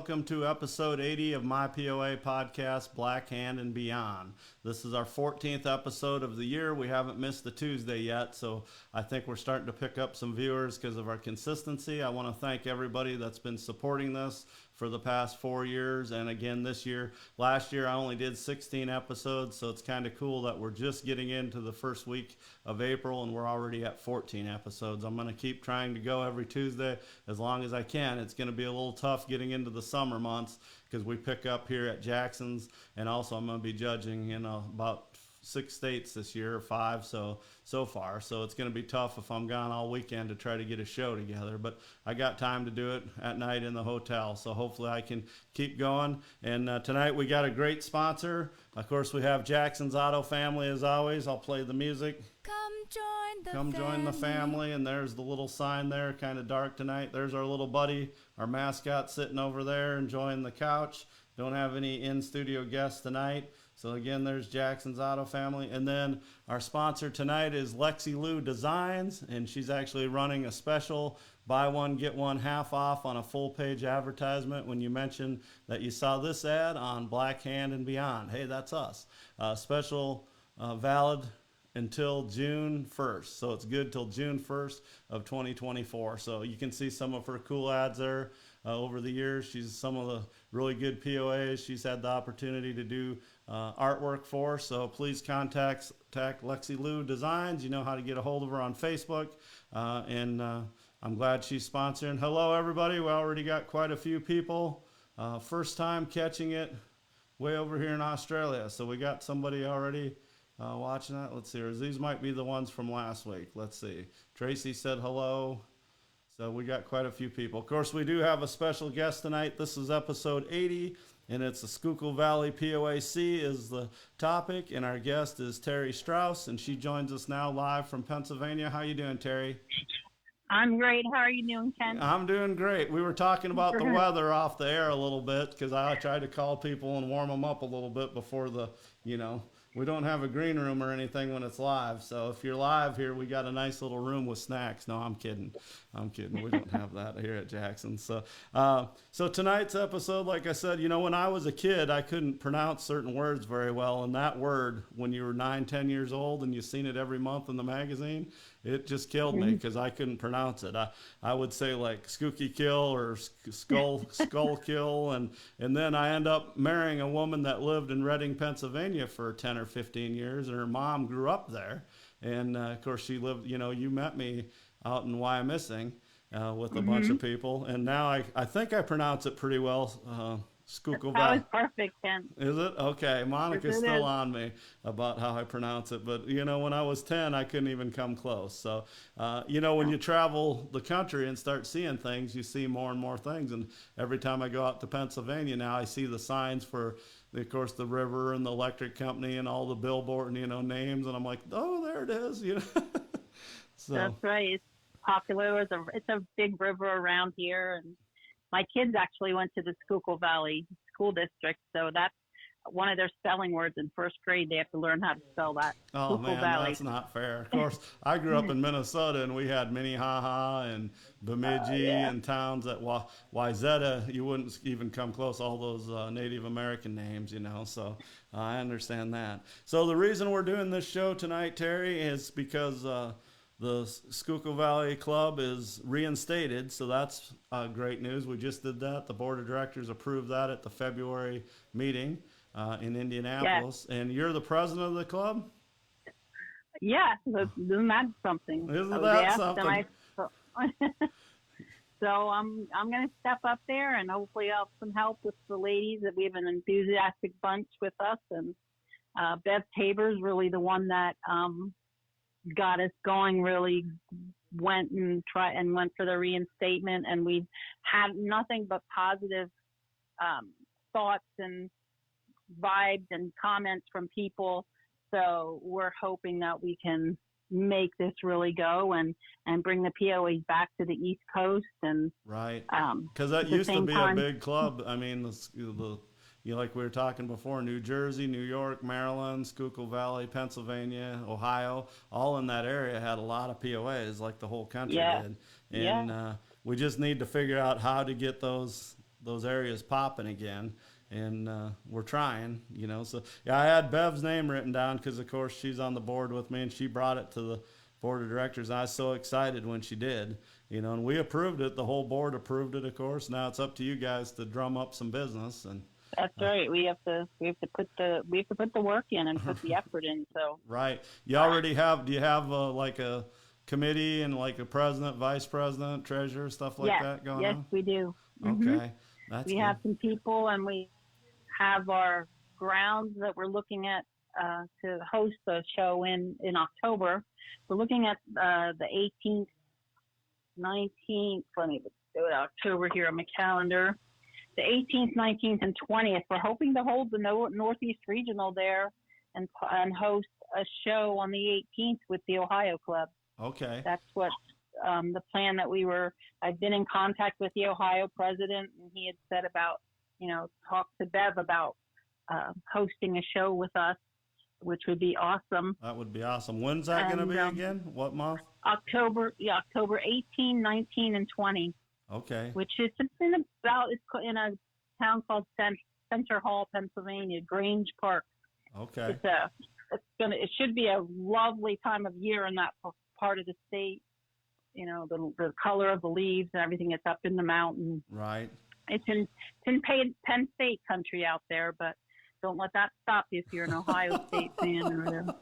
welcome to episode 80 of my POA podcast, Black Hand and Beyond. This is our 14th episode of the year. We haven't missed the Tuesday yet, so I think we're starting to pick up some viewers because of our consistency. I want to thank everybody that's been supporting this for the past 4 years, and again this year. Last year I only did 16 episodes, so it's kind of cool that we're just getting into the first week of April and we're already at 14 episodes. I'm going to keep trying to go every Tuesday as long as I can. It's going to be a little tough getting into the summer months because we pick up here at Jackson's, and also I'm going to be judging in about 6 states this year, 5 so far. So it's going to be tough if I'm gone all weekend to try to get a show together. But I got time to do it at night in the hotel. So hopefully I can keep going. And tonight we got a great sponsor. Of course, we have Jackson's Auto Family as always. I'll play the music. Come join the family. And there's the little sign there, kind of dark tonight. There's our little buddy, our mascot, sitting over there enjoying the couch. Don't have any in-studio guests tonight. So again, there's Jackson's Auto Family. And then our sponsor tonight is Lexi Lou Designs, and she's actually running a special buy one, get one half off on a full page advertisement when you mention that you saw this ad on Black Hand and Beyond. Hey, that's us. Special valid until June 1st. So it's good till June 1st of 2024. So you can see some of her cool ads there over the years. She's some of the really good POAs. She's had the opportunity to do artwork for. So please contact Lexi Lou Designs. You know how to get a hold of her on Facebook. And I'm glad she's sponsoring. Hello, everybody. We already got quite a few people. First time catching it way over here in Australia. So we got somebody already watching that. Let's see. These might be the ones from last week. Let's see. Tracy said hello. So we got quite a few people. Of course, we do have a special guest tonight. This is episode 80, and it's the Schukyll Valley POAC is the topic, and our guest is Terry Strauss, and she joins us now live from Pennsylvania. How you doing, Terry? I'm great. How are you doing, Ken? I'm doing great. We were talking about the weather off the air a little bit because I tried to call people and warm them up a little bit before we don't have a green room or anything when it's live. So if you're live here, we got a nice little room with snacks. No, I'm kidding. We don't have that here at Jackson. So tonight's episode, like I said, when I was a kid, I couldn't pronounce certain words very well. And that word, when you were 9, 10 years old and you seen it every month in the magazine, it just killed me because I couldn't pronounce it. I would say like Schukyll or Skullkill. And then I end up marrying a woman that lived in Reading, Pennsylvania for 10 or 15 years. And her mom grew up there. And of course she lived, you met me out in Wyomissing with a bunch of people. And now I think I pronounce it pretty well. Schukyll Valley. That was perfect, Ken. Is it? Okay. Monica's still on me about how I pronounce it. But, when I was 10, I couldn't even come close. So, when you travel the country and start seeing things, you see more and more things. And every time I go out to Pennsylvania now, I see the signs for, of course, the river and the electric company and all the billboard, names. And I'm like, oh, there it is. So. That's right. It's popular. It's a big river around here. And my kids actually went to the Schukyll Valley School District, so that's one of their spelling words in first grade. They have to learn how to spell that. Oh, Schukyll man, Valley. That's not fair. Of course, I grew up in Minnesota, and we had Minnehaha and Bemidji and towns at Wayzata. You wouldn't even come close, all those Native American names, so I understand that. So the reason we're doing this show tonight, Terry, is because the Schukyll Valley Club is reinstated, so that's great news. We just did that. The board of directors approved that at the February meeting in Indianapolis. And you're the president of the club? Yeah, isn't that something? Isn't that something? So I'm going to step up there, and hopefully I'll have some help with the ladies. We have an enthusiastic bunch with us, and Beth Tabor's really the one that got us going, really went for the reinstatement, and we had nothing but positive thoughts and vibes and comments from people. So we're hoping that we can make this really go and bring the POAs back to the East Coast. And right, because that used to be a big club. I mean, like we were talking before, New Jersey, New York, Maryland, Schukyll Valley, Pennsylvania, Ohio, all in that area had a lot of POAs, like the whole country did. And we just need to figure out how to get those those areas popping again. And we're trying, you know. So yeah, I had Bev's name written down because, of course, she's on the board with me, and she brought it to the board of directors. And I was so excited when she did, you know. And we approved it. The whole board approved it, of course. Now it's up to you guys to drum up some business. And That's right. We have to put the work in and put the effort in. So right, you already have. Do you have like a committee and like a president, vice president, treasurer, stuff like that going on? Yes, we do. Okay, that's we good. have some people, and we have our grounds that we're looking at to host the show in October. We're looking at the 18th, 19th. Let me do it October here on my calendar. The 18th, 19th, and 20th. We're hoping to hold the Northeast Regional there and host a show on the 18th with the Ohio Club. Okay. That's what the plan that I've been in contact with the Ohio president, and he had said about, talk to Bev about hosting a show with us, which would be awesome. That would be awesome. When's that going to be again? What month? October 18, 19, and 20. Okay. Which is it's in a town called Center Hall, Pennsylvania, Grange Park. Okay. It should be a lovely time of year in that part of the state. You know, the color of the leaves and everything. It's up in the mountain. Right. It's in Penn State country out there, but don't let that stop you if you're an Ohio State fan or whatever.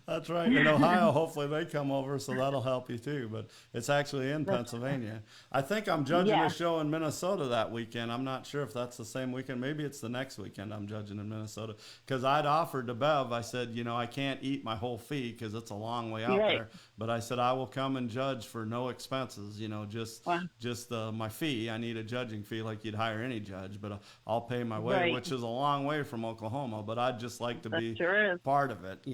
That's right. In Ohio, hopefully they come over, so that'll help you too. But it's actually in Pennsylvania. I think I'm judging a show in Minnesota that weekend. I'm not sure if that's the same weekend. Maybe it's the next weekend I'm judging in Minnesota. Because I'd offered to Bev, I said, I can't eat my whole fee because it's a long way out there. But I said, I will come and judge for no expenses, just my fee. I need a judging fee like you'd hire any judge, but I'll pay my way, which is a long way from Oklahoma, but I'd just like to be part of it.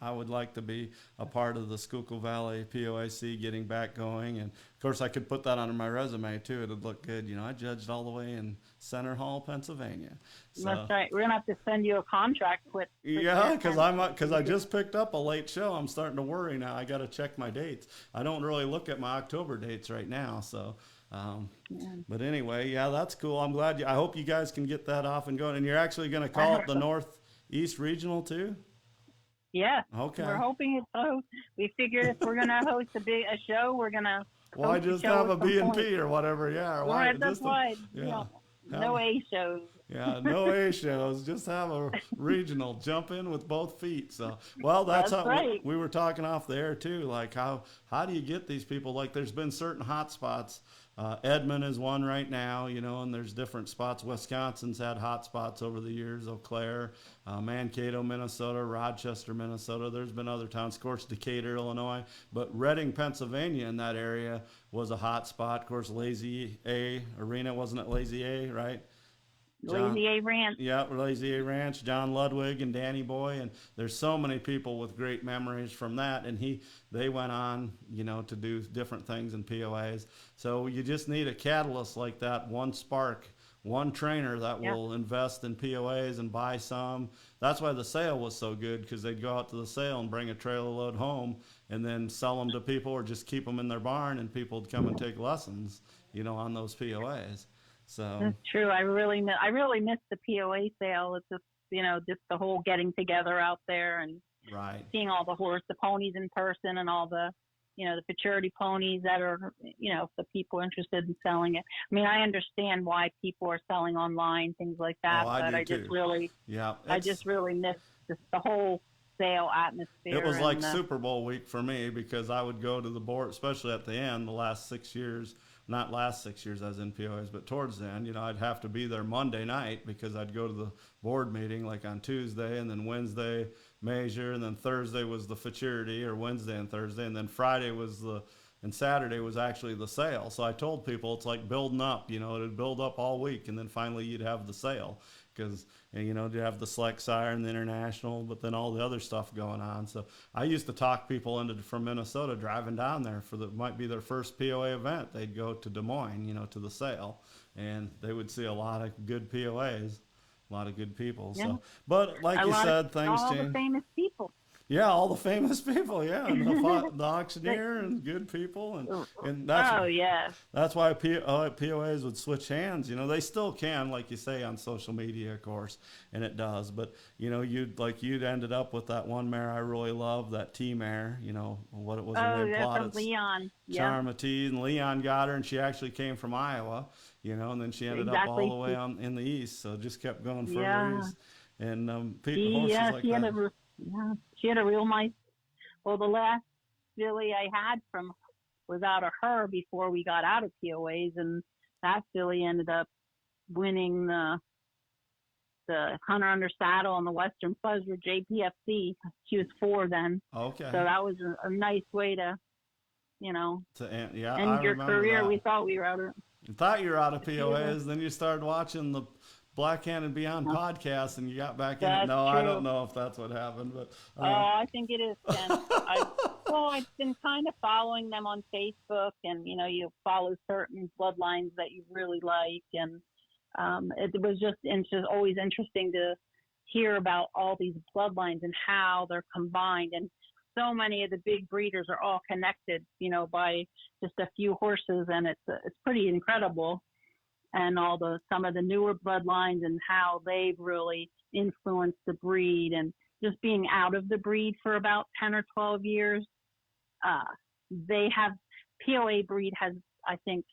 I would like to be a part of the Schukyll Valley POAC getting back going. And of course I could put that on my resume too. It'd look good. I judged all the way in Center Hall, Pennsylvania. So, that's right. We're going to have to send you a contract with because I just picked up a late show. I'm starting to worry now. I got to check my dates. I don't really look at my October dates right now. So, but anyway, that's cool. I'm glad. I hope you guys can get that off and going. And you're actually going to call it the Northeast Regional too? Yeah. Okay. We're hoping it's. We figured if we're going to host a show, we're going to. Why just have a B&P or whatever? Yeah. Or why? That's why. No A shows. Yeah, no A shows. Just have a regional. Jump in with both feet. So, that's how right. we were talking off the air too. Like how do you get these people? Like there's been certain hot spots. Edmond is one right now, and there's different spots. Wisconsin's had hot spots over the years. Eau Claire, Mankato, Minnesota, Rochester, Minnesota. There's been other towns, of course, Decatur, Illinois. But Reading, Pennsylvania in that area was a hot spot. Of course, Lazy A Arena, wasn't it Lazy A, right? Lazy A Ranch. Yeah, Lazy A Ranch, John Ludwig and Danny Boy, and there's so many people with great memories from that. And they went on, to do different things in POAs. So you just need a catalyst like that, one spark, one trainer that will invest in POAs and buy some. That's why the sale was so good, because they'd go out to the sale and bring a trailer load home and then sell them to people or just keep them in their barn, and people would come and take lessons, on those POAs. So that's true. I really miss the POA sale. It's just the whole getting together out there and seeing all the ponies in person and all the the futurity ponies that are if the people are interested in selling it. I mean, I understand why people are selling online, things like that, but I just really miss just the whole sale atmosphere. It was like Super Bowl week for me, because I would go to the board, especially at the end, the last 6 years. Not last 6 years as in POAs, but towards the end, I'd have to be there Monday night, because I'd go to the board meeting like on Tuesday, and then Wednesday measure, and then Thursday was the futurity, or Wednesday and Thursday, and then Friday and Saturday was actually the sale. So I told people it's like building up, it'd build up all week, and then finally you'd have the sale, because you have the Select Sire and the International, but then all the other stuff going on. So I used to talk people from Minnesota driving down there might be their first POA event. They'd go to Des Moines, to the sale, and they would see a lot of good POAs, a lot of good people. Yeah. So, but like you said, things change. All the famous people. Yeah, all the famous people. Yeah, and the auctioneer and good people, and Oh yeah, that's why POAs would switch hands. You know, they still can, like you say, on social media, of course, and it does. But you know, you'd ended up with that one mare I really love, that T mare. You know, what it was her oh name, yeah, from Plaudits Leon. Yep, Charmity, and Leon got her, and she actually came from Iowa. You know, and then she ended up all exactly. the way on in the east, so just kept going further Yeah, east. And horses yeah, like that. she had a real nice. Well, the last filly I had from was out of her before we got out of POAs, and that filly ended up winning the Hunter Under Saddle on the Western Pleasure JPFC. She was 4 then, so Okay. that was a nice way to, you know, Yeah, I end your remember career. that. We thought we were out of. You thought you were out of She was a, POAs, then you started watching the Black Hand and Beyond no, podcast, and you got back in it. that's No, I don't true. know if that's what happened, but Oh, I think it is, Ken. I've been kind of following them on Facebook, and you follow certain bloodlines that you really like, and it was just always interesting to hear about all these bloodlines and how they're combined, and so many of the big breeders are all connected, by just a few horses, and it's pretty incredible. And some of the newer bloodlines and how they've really influenced the breed, and just being out of the breed for about 10 or 12 years, uh, they have POA breed has, I think,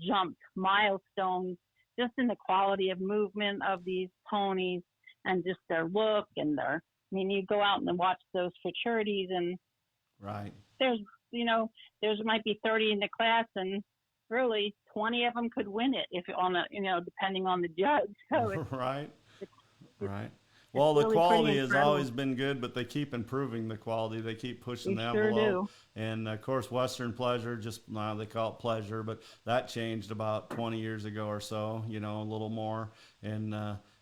jumped milestones just in the quality of movement of these ponies and just their look and you go out and watch those futurities, and right, there's, there's might be 30 in the class, and really 20 of them could win it if depending on the judge. So right, it's, it's, right. it's Well, the really pretty quality has incredible. always been good, but they keep improving the quality. They keep pushing They the sure envelope. do. And of course, Western Pleasure, just now they call it Pleasure, but that changed about 20 years ago or so, a little more. And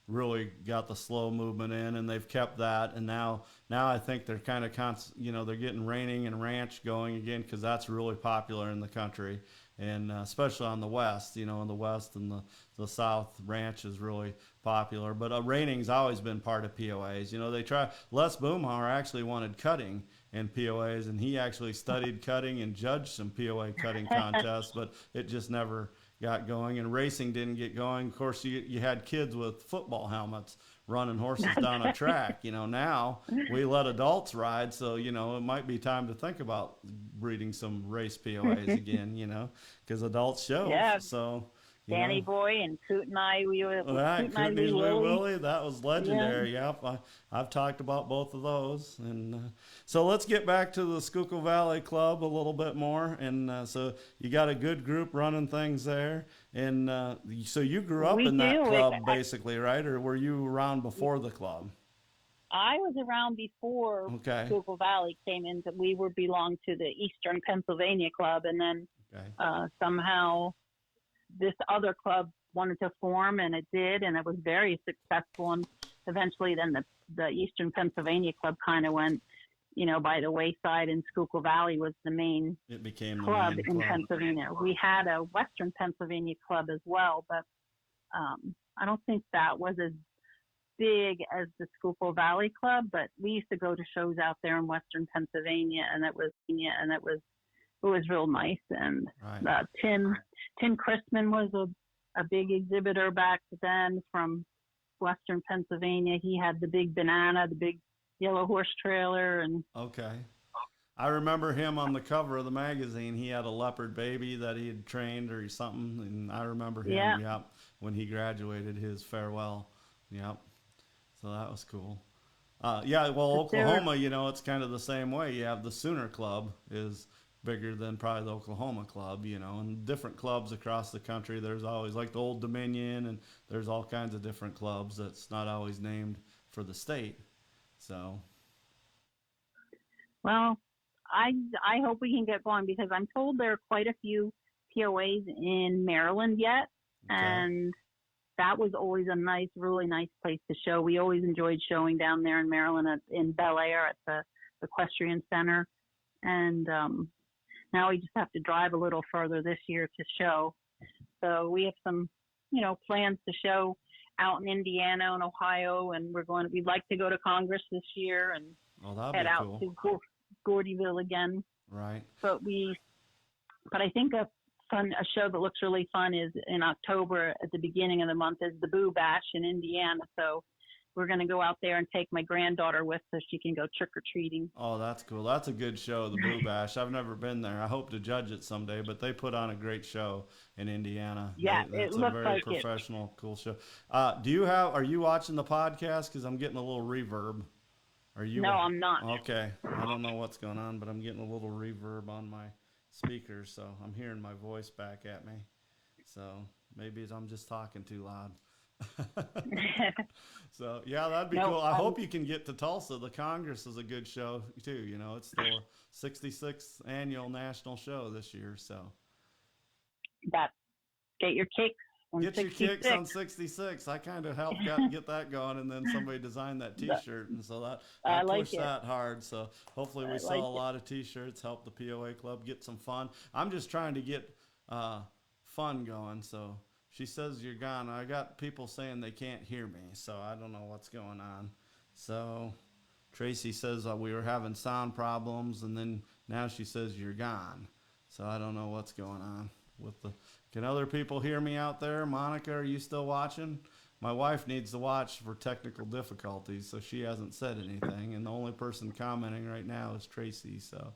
really got the slow movement in, and they've kept that. And now I think they're kind of, they're getting reining and ranch going again, because that's really popular in the country. And especially on the west, in the west and the south, ranch is really popular. But reigning's always been part of POAs. They try. Les Boomhauer actually wanted cutting in POAs, and he actually studied cutting and judged some POA cutting contests, but it just never got going. And racing didn't get going. Of course, you had kids with football helmets running horses down a track. Now we let adults ride, so it might be time to think about breeding some race POAs again. Because adults show. Yeah, So Danny Boy and Coot and I, right, Coot and I, Kootenai's Wee Willie. Willie, that was Yeah, legendary. Yep, I've talked about both of those. And so let's get back to the Schukyll Valley Club a little bit more. And so you got a good group running things there. And so you grew up we in that do. club, basically, right? Or were you around before the club? I was around before Okay. Schuylkill Valley came in. We belonged to the Eastern Pennsylvania Club, and then Okay. somehow this other club wanted to form, and it did, and it was very successful. And eventually, then the Eastern Pennsylvania Club kind of went, by the wayside, and Schuylkill Valley was the main It became the club main in club. Pennsylvania. We had a Western Pennsylvania Club as well, but I don't think that was as big as the Schuylkill Valley Club. But we used to go to shows out there in Western Pennsylvania, and it was real nice. And Right. Tim Christman was a big exhibitor back then from Western Pennsylvania. He had the big banana, the big yellow horse trailer, and Okay. I remember him on the cover of the magazine. He had a leopard baby that he had trained or something, and I remember him. yeah, Yep, when he graduated his farewell. Yep. So that was cool. Yeah, well, but there were, Oklahoma, it's kind of the same way. You have the Sooner Club is bigger than probably the Oklahoma Club, and different clubs across the country. There's always like the Old Dominion, and there's all kinds of different clubs that's not always named for the state. So, well, I hope we can get going, because I'm told there are quite a few POAs in Maryland yet, okay. and that was always a really nice place to show. We always enjoyed showing down there in Maryland in Bel Air at the Equestrian Center. And now we just have to drive a little further this year to show. So we have some, plans to show out in Indiana and Ohio, and we'd like to go to Congress this year. And Oh, that'd head be out cool. to Gordyville again. Right. But I think a show that looks really fun is in October at the beginning of the month is the Boo Bash in Indiana. So we're going to go out there and take my granddaughter with so she can go trick or treating. Oh, that's cool. That's a good show, the Boo Bash. I've never been there. I hope to judge it someday, but they put on a great show in Indiana. Yeah, it It's a looks very like it. professional, cool show. Are you watching the podcast? Because I'm getting a little reverb. Are you? No, I'm not. Okay. I don't know what's going on, but I'm getting a little reverb on my speakers, so I'm hearing my voice back at me. So maybe I'm just talking too loud. So yeah, that'd be cool. I hope you can get to Tulsa. The Congress is a good show too. You know, it's the 66th annual national show this year. So Get your kicks on get 66. your kicks on 66. I kind of helped get that going, and then somebody designed that T-shirt, and so that I pushed that hard. So hopefully we sell a lot of T-shirts, help the POA club get some fun. I'm just trying to get fun going. So she says you're gone. I got people saying they can't hear me, so I don't know what's going on. So Tracy says we were having sound problems, and then now she says you're gone. So I don't know what's going on with the. Can other people hear me out there? Monica, are you still watching? My wife needs to watch for technical difficulties, so she hasn't said anything, and the only person commenting right now is Tracy. So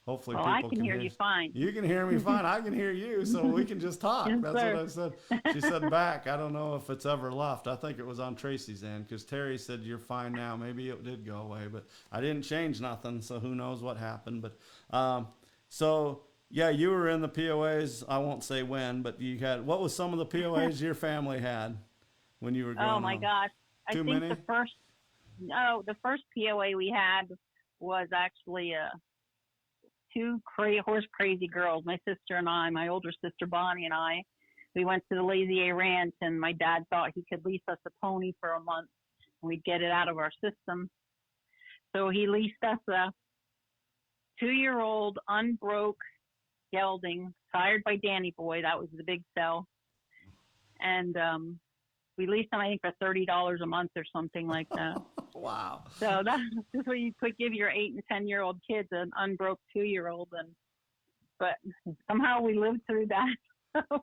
hopefully people I can hear you fine. You can hear me fine. I can hear you, so we can just talk. Yes, That's sir. what I said. She said back. I don't know if it's ever left. I think it was on Tracy's end because Terry said you're fine now. Maybe it did go away, but I didn't change nothing, so who knows what happened. But so yeah, you were in the POAs. I won't say when, but you had. What was some of the POAs your family had when you were growing up? Oh my gosh! I think many? the first POA we had was actually two horse crazy girls. My sister and I, my older sister Bonnie and I, we went to the Lazy A Ranch, and my dad thought he could lease us a pony for a month, and we'd get it out of our system. So he leased us a 2-year-old unbroke gelding, sired by Danny Boy. That was the big sell. And we leased them, I think, for $30 a month or something like that. Wow. So that's just what you could give your 8 and 10-year-old kids, an unbroke 2-year-old. But somehow we lived through that.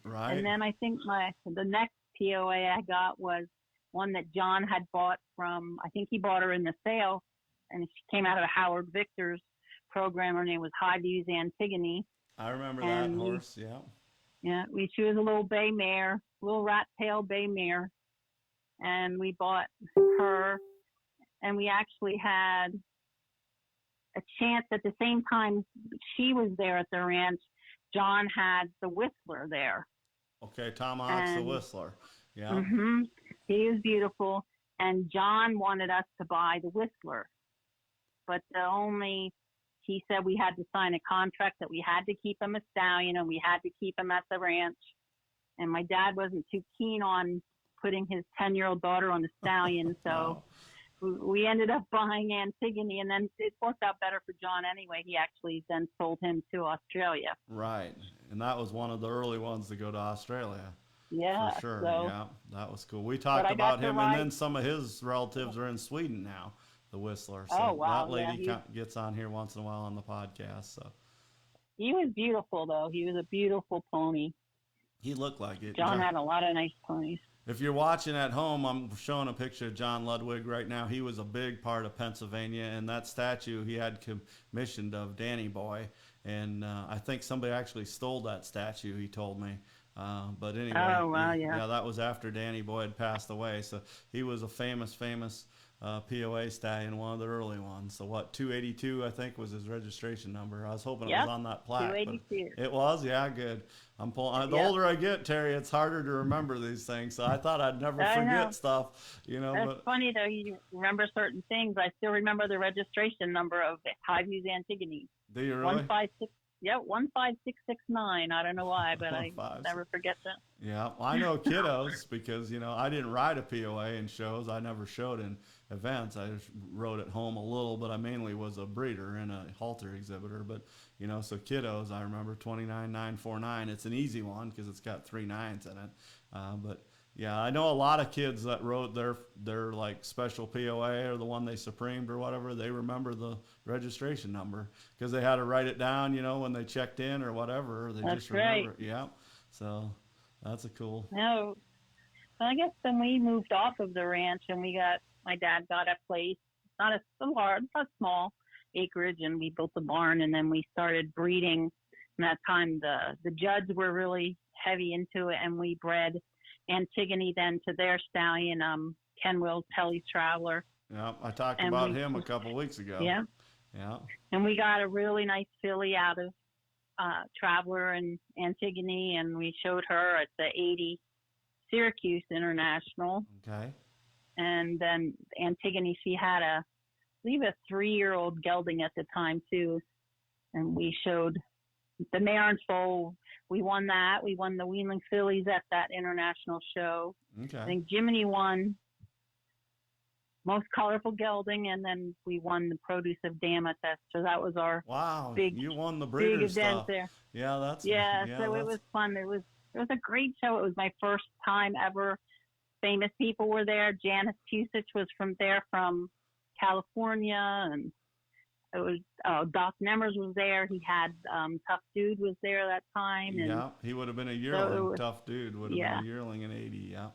Right. And then I think the next POA I got was one that John had bought from, I think he bought her in the sale, and she came out of Howard Victor's program. Her name was High Views Antigone. I remember that horse, yeah. Yeah, she was a little bay mare, little rat tail bay mare, and we bought her, and we actually had a chance at the same time she was there at the ranch. John had the Whistler there. Okay, Tomahawk's the Whistler. Yeah. Mm-hmm. He was beautiful, and John wanted us to buy the Whistler, but he said we had to sign a contract that we had to keep him a stallion and we had to keep him at the ranch. And my dad wasn't too keen on putting his 10-year-old daughter on the stallion. So we ended up buying Antigone, and then it worked out better for John anyway. He actually then sold him to Australia. Right. And that was one of the early ones to go to Australia. Yeah. For sure. So, yeah. That was cool. We talked about him, and then some of his relatives are in Sweden now. The Whistler. So wow. that lady gets on here once in a while on the podcast. So he was beautiful, though. He was a beautiful pony. He looked like it. John had a lot of nice ponies. If you're watching at home, I'm showing a picture of John Ludwig right now. He was a big part of Pennsylvania, and that statue he had commissioned of Danny Boy, and I think somebody actually stole that statue. He told me. But anyway, yeah, that was after Danny Boy had passed away. So he was a famous POA stallion, one of the early ones. So 282, I think, was his registration number. I was hoping it was on that plaque. 282. It was? Yeah, good. I'm pulling. The older I get, Terry, it's harder to remember these things. So I thought I'd never forget stuff. That's funny, though. You remember certain things. I still remember the registration number of High Views Antigone. Do you really? 156. Yeah, 15669. I don't know why, but I never forget that. Yeah, well, I know kiddos because, I didn't ride a POA in shows. I never showed in events. I just rode at home a little, but I mainly was a breeder and a halter exhibitor. But, so kiddos, I remember 29949. It's an easy one because it's got 3 nines in it. But Yeah, I know a lot of kids that wrote their like special POA or the one they supremed or whatever. They remember the registration number because they had to write it down, when they checked in or whatever. Or they That's just right. remember it. Yeah, so that's a cool. No, but I guess then we moved off of the ranch and my dad got a place, not a large, not small acreage, and we built a barn and then we started breeding. And that time the Judds were really heavy into it, and we bred Antigone then to their stallion, Ken Will Telly's Traveler. Yeah, I talked And about him a couple weeks ago. yeah, Yeah. and we got a really nice filly out of Traveler and Antigone, and we showed her at the 80 Syracuse International. Okay. And then Antigone, she had I believe a 3-year-old gelding at the time too, and we showed the mare and foal. We won that. We won the Weanling fillies at that international show. Okay. I think Jiminy won most colorful gelding, and then we won the produce of Damatest. So that was our you won the big breeder event stuff. there. Yeah, so it was fun. It was a great show. It was my first time ever. Famous people were there. Janice Pusich was from California, and it was Doc Nemmers was there. He had Tough Dude was there that time. And yeah, he would have been a yearling. Tough Dude would have been a yearling in 80. Yeah.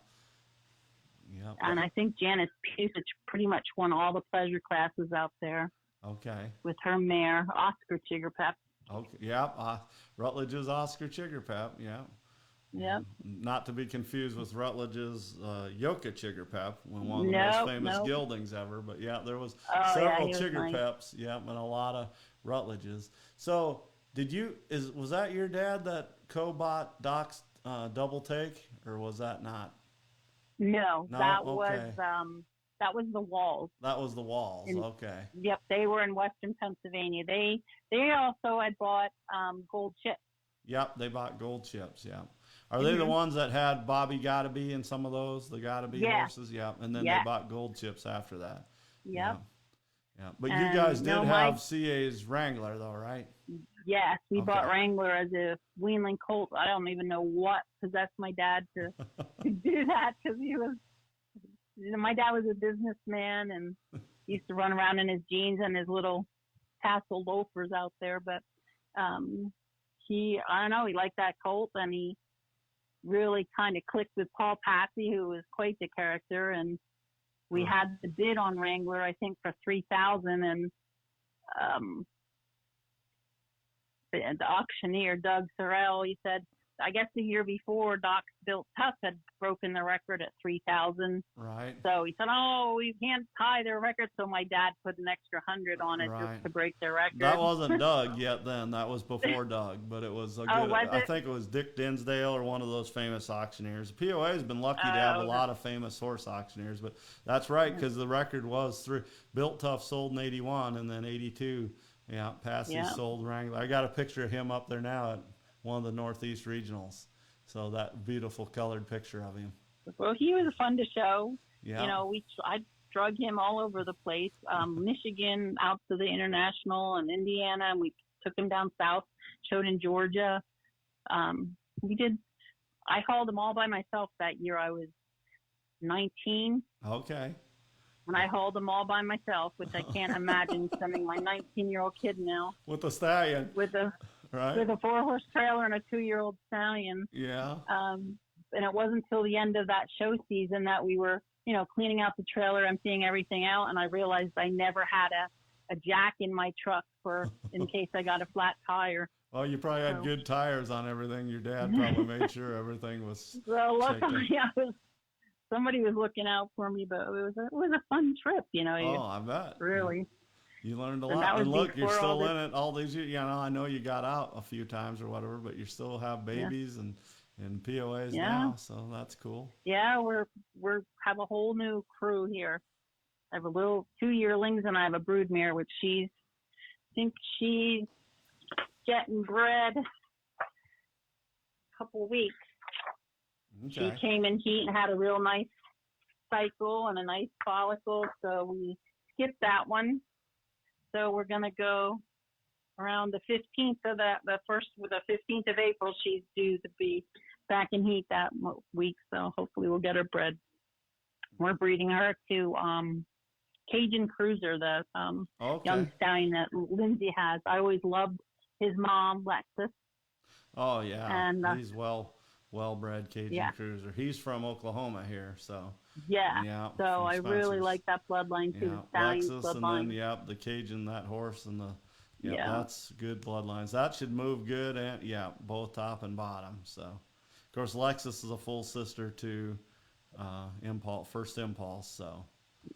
Yeah. And I think Janice Pusich pretty much won all the pleasure classes out there. Okay. With her mare, Oscar Chiggerpep. Okay. Yeah. Rutledge's Oscar Chiggerpep. Yeah. Yep. Not to be confused with Rutledge's Yoka Chiggerpep, one of the most famous geldings ever. But yeah, there was several Chiggerpeps. Nice. Yeah, and a lot of Rutledges. So was that your dad that co-bought Doc's Double Take, or was that not? No, that was the Walls. That was the Walls. Okay. Yep, they were in Western Pennsylvania. They also had bought Gold Chips. Yep, they bought Gold Chips. Yeah. Are they the ones that had Bobby Gottaby and some of those, the Gottaby horses? Yeah. And then they bought Gold Chips after that. Yep. Yeah. But you guys did have CA's Wrangler, though, right? Yes, we bought Wrangler as a weanling colt. I don't even know what possessed my dad to do that, because my dad was a businessman and used to run around in his jeans and his little tassel loafers out there. But I don't know, he liked that colt, and he really kind of clicked with Paul Patsy, who was quite the character, and we had the bid on Wrangler, I think, for $3,000, and the auctioneer, Doug Sorrell, he said, I guess the year before, Doc's Built Tough had broken the record at $3,000. Right. So he said, we can't tie their record. So my dad put an extra 100 on it just to break their record. That wasn't Doug yet then. That was before Doug. But it was I think it was Dick Dinsdale or one of those famous auctioneers. POA has been lucky to have a lot of famous horse auctioneers. But that's right, because the record was Built Tough sold in 81, and then 82. Yeah, Passy sold Wrangler. I got a picture of him up there now at one of the Northeast regionals. So that beautiful colored picture of him. Well, he was fun to show. Yeah. I drug him all over the place. Michigan, out to the International, and Indiana, and we took him down south, showed in Georgia. I hauled them all by myself that year. I was 19. Okay. And I hauled them all by myself, which I can't imagine sending my 19-year-old kid now. With a stallion. With a 4-horse trailer and a 2-year-old stallion. Yeah. And it wasn't until the end of that show season that we were, cleaning out the trailer, emptying everything out, and I realized I never had a jack in my truck in case I got a flat tire. Well, you probably had good tires on everything. Your dad probably made sure everything was. Well, luckily somebody was looking out for me, but it was a fun trip, I bet. Really. You learned a lot. And look, you're still in it all these years. I know you got out a few times or whatever, but you still have babies and POAs now, so that's cool. Yeah, we're have a whole new crew here. I have a little 2 yearlings, and I have a broodmare, which I think she's getting bred a couple of weeks. Okay. She came in heat and had a real nice cycle and a nice follicle, so we skipped that one. So we're going to go around the 15th of the 15th of April. She's due to be back in heat that week, so hopefully we'll get her bred. We're breeding her to Cajun Cruiser, the young stallion that Lindsay has. I always loved his mom, Lexus. Oh yeah, and he's well-bred Cajun Cruiser. He's from Oklahoma here, so yeah. So I really like that bloodline too, the stallion Lexus, bloodline. and then the Cajun, that horse, and that's good bloodlines. That should move good, and both top and bottom. So, of course, Lexus is a full sister to First Impulse. So.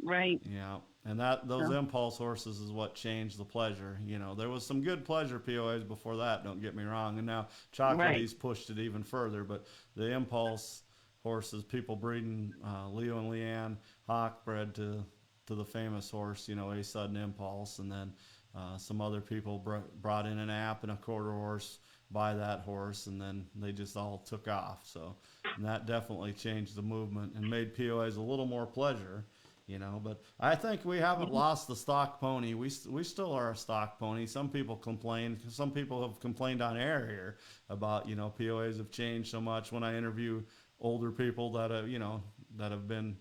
Right. Yeah, and those impulse horses is what changed the pleasure. There was some good pleasure POAs before that, don't get me wrong, and now Chocolate's pushed it even further. But the impulse horses, people breeding Leo and Leanne Hawk bred to the famous horse, A Sudden Impulse, and then some other people brought in an app and a quarter horse by that horse, and then they just all took off. So, and that definitely changed the movement and made POAs a little more pleasure. But I think we haven't lost the stock pony. We still are a stock pony. Some people complain. Some people have complained on air here about, POAs have changed so much. When I interview older people that have been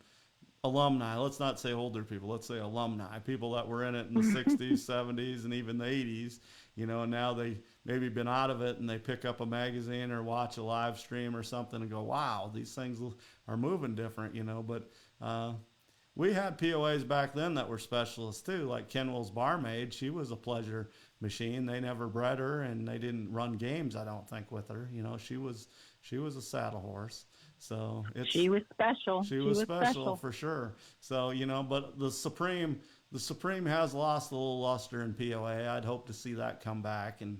alumni, let's not say older people, let's say alumni, people that were in it in the 60s, 70s, and even the 80s, and now they maybe been out of it and they pick up a magazine or watch a live stream or something and go, wow, these things are moving different, but we had POAs back then that were specialists too, like Kenwell's barmaid. She was a pleasure machine. They never bred her, and they didn't run games, I don't think, with her. She was a saddle horse. So she was special. She was special for sure. So but the Supreme has lost a little luster in POA. I'd hope to see that come back. And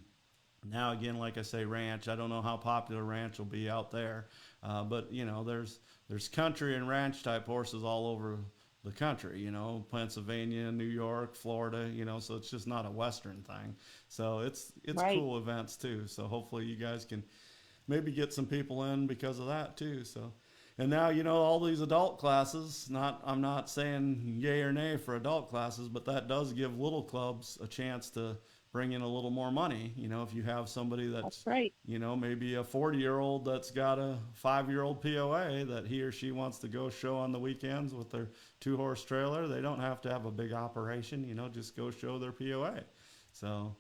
now again, like I say, ranch. I don't know how popular ranch will be out there, but there's country and ranch type horses all over the country, Pennsylvania, New York, Florida, so it's just not a Western thing. So it's cool events too. So hopefully you guys can maybe get some people in because of that too. So, and now, all these adult classes, I'm not saying yay or nay for adult classes, but that does give little clubs a chance to bring in a little more money. If you have somebody that's right. Maybe a 40-year-old that's got a 5-year-old POA that he or she wants to go show on the weekends with their 2-horse trailer, they don't have to have a big operation, just go show their POA. So.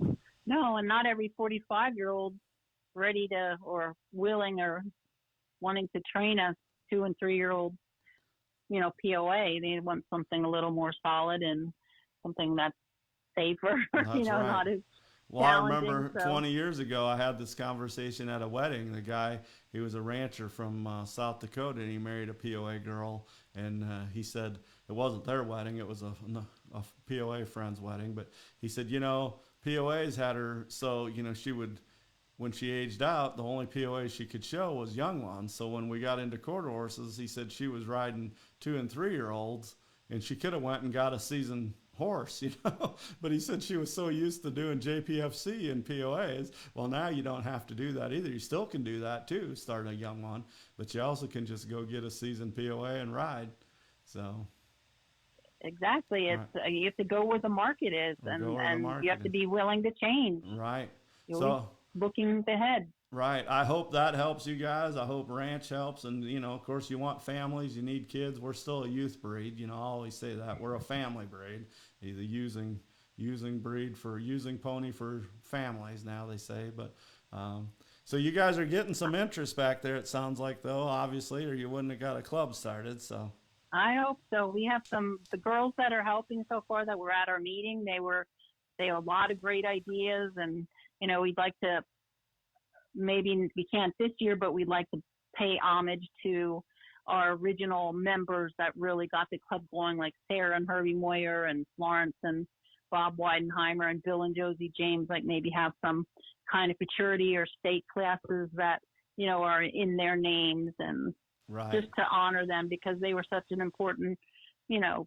No, and not every 45-year-old ready to or willing or wanting to train a 2- and 3-year-old, POA. They want something a little more solid and something that's safer, That's right. not as Well, I remember 20 years ago, I had this conversation at a wedding. The guy, he was a rancher from South Dakota, and he married a POA girl. And he said it wasn't their wedding; it was a POA friend's wedding. But he said, POAs had her, so she would, when she aged out, the only POA she could show was young ones. So when we got into quarter horses, he said she was riding 2- and 3-year-olds, and she could have went and got a seasoned horse, but he said she was so used to doing JPFC and POAs. Well, now you don't have to do that either. You still can do that too, start a young one, but you also can just go get a seasoned POA and ride. So exactly, it's you have to go where the market is, and you have to be willing to change. Right. So looking ahead. Right. I hope that helps you guys. I hope ranch helps. And, of course, you want families, you need kids. We're still a youth breed. I always say that. We're a family breed, either using pony for families now, they say. But so you guys are getting some interest back there, it sounds like, though, obviously, or you wouldn't have got a club started. So I hope so. We have the girls that are helping so far that were at our meeting. They have a lot of great ideas, and, we'd like to, maybe we can't this year, but we'd like to pay homage to our original members that really got the club going, like Sarah and Herbie Moyer and Florence and Bob Weidenheimer and Bill and Josie James, like maybe have some kind of maturity or state classes that, are in their names, and just to honor them because they were such an important,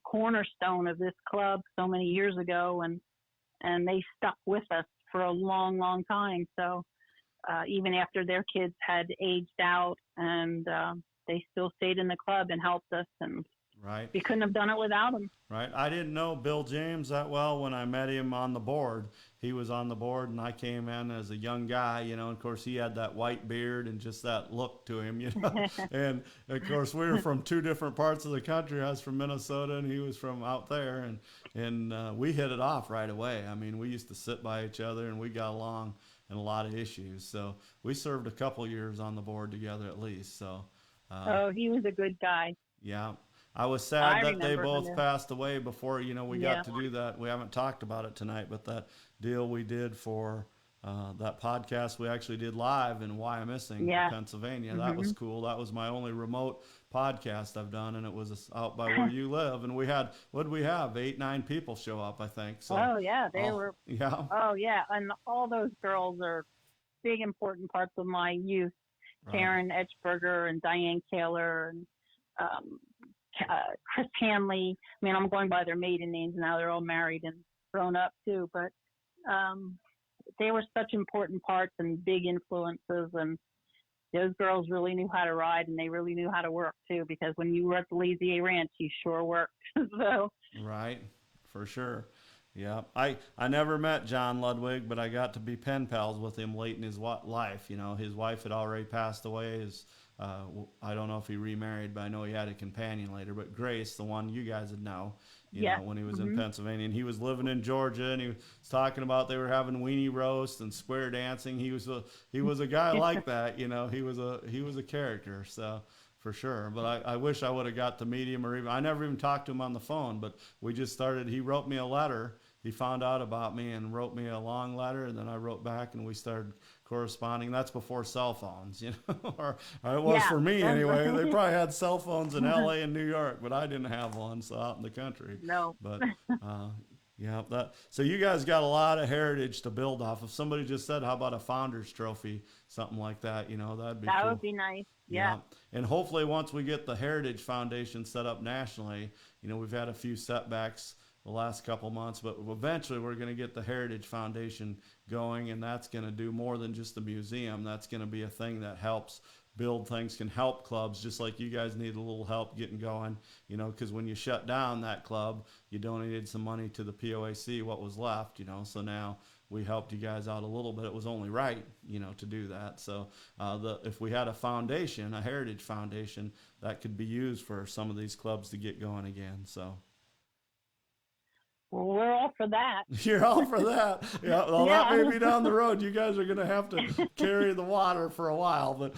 cornerstone of this club so many years ago. And they stuck with us for a long, long time. So, even after their kids had aged out, and they still stayed in the club and helped us. And Right. We couldn't have done it without him. Right. I didn't know Bill James that well when I met him on the board. He was on the board, and I came in as a young guy, you know. And of course, he had that white beard and just that look to him, you know. And of course, we were from two different parts of the country. I was from Minnesota, and he was from out there, and we hit it off right away. I mean, we used to sit by each other, and we got along in a lot of issues. So we served a couple years on the board together at least. So. Oh, he was a good guy. Yeah. I was I sad that they remember both him. passed away before, you know, we Yeah. got to do that. We haven't talked about it tonight, but that deal we did for that podcast we actually did live in Wyomissing, Yeah. Pennsylvania. That was cool. That was my only remote podcast I've done, and it was out by where you live. And we had, what did we have? 8, 9 people show up, I think. So, Oh, yeah. They were. Yeah. Oh, yeah. And all those girls are big, important parts of my youth. Right. Karen Etchberger and Diane Kaler and Chris Hanley. I mean, I'm going by their maiden names now. They're all married and grown up too, but they were such important parts and big influences. And those girls really knew how to ride, and they really knew how to work too. Because when you were at the Lazy A Ranch, you sure worked. So. Right, for sure. Yeah, I never met John Ludwig, but I got to be pen pals with him late in his life. You know, his wife had already passed away. I don't know if he remarried, but I know he had a companion later. But Grace, the one you guys would know, you know, when he was in Pennsylvania, and he was living in Georgia, and he was talking about they were having weenie roast and square dancing. He was a guy like that. You know, he was a character. So. For sure, but I wish I would have got to meet him, or even I never even talked to him on the phone. But we just started. He wrote me a letter. He found out about me and wrote me a long letter, and then I wrote back, and we started corresponding. That's before cell phones, you know, or it was for me anyway. They probably had cell phones in L.A. and New York, but I didn't have one, so out in the country. No. But yeah, so you guys got a lot of heritage to build off. If somebody just said, "How about a Founders Trophy?" Something like that, you know, that'd be cool. That would be nice. Yeah. And hopefully once we get the Heritage Foundation set up nationally, you know, we've had a few setbacks the last couple months, but eventually we're going to get the Heritage Foundation going, and that's going to do more than just the museum. That's going to be a thing that helps build things, can help clubs, just like you guys need a little help getting going, you know, because when you shut down that club, you donated some money to the POAC, what was left, you know, so now we helped you guys out a little bit. It was only right, you know, to do that. So if we had a foundation, a heritage foundation, that could be used for some of these clubs to get going again. So. Well, we're all for that. You're all for that. Yeah, well, that may be down the road. You guys are going to have to carry the water for a while, but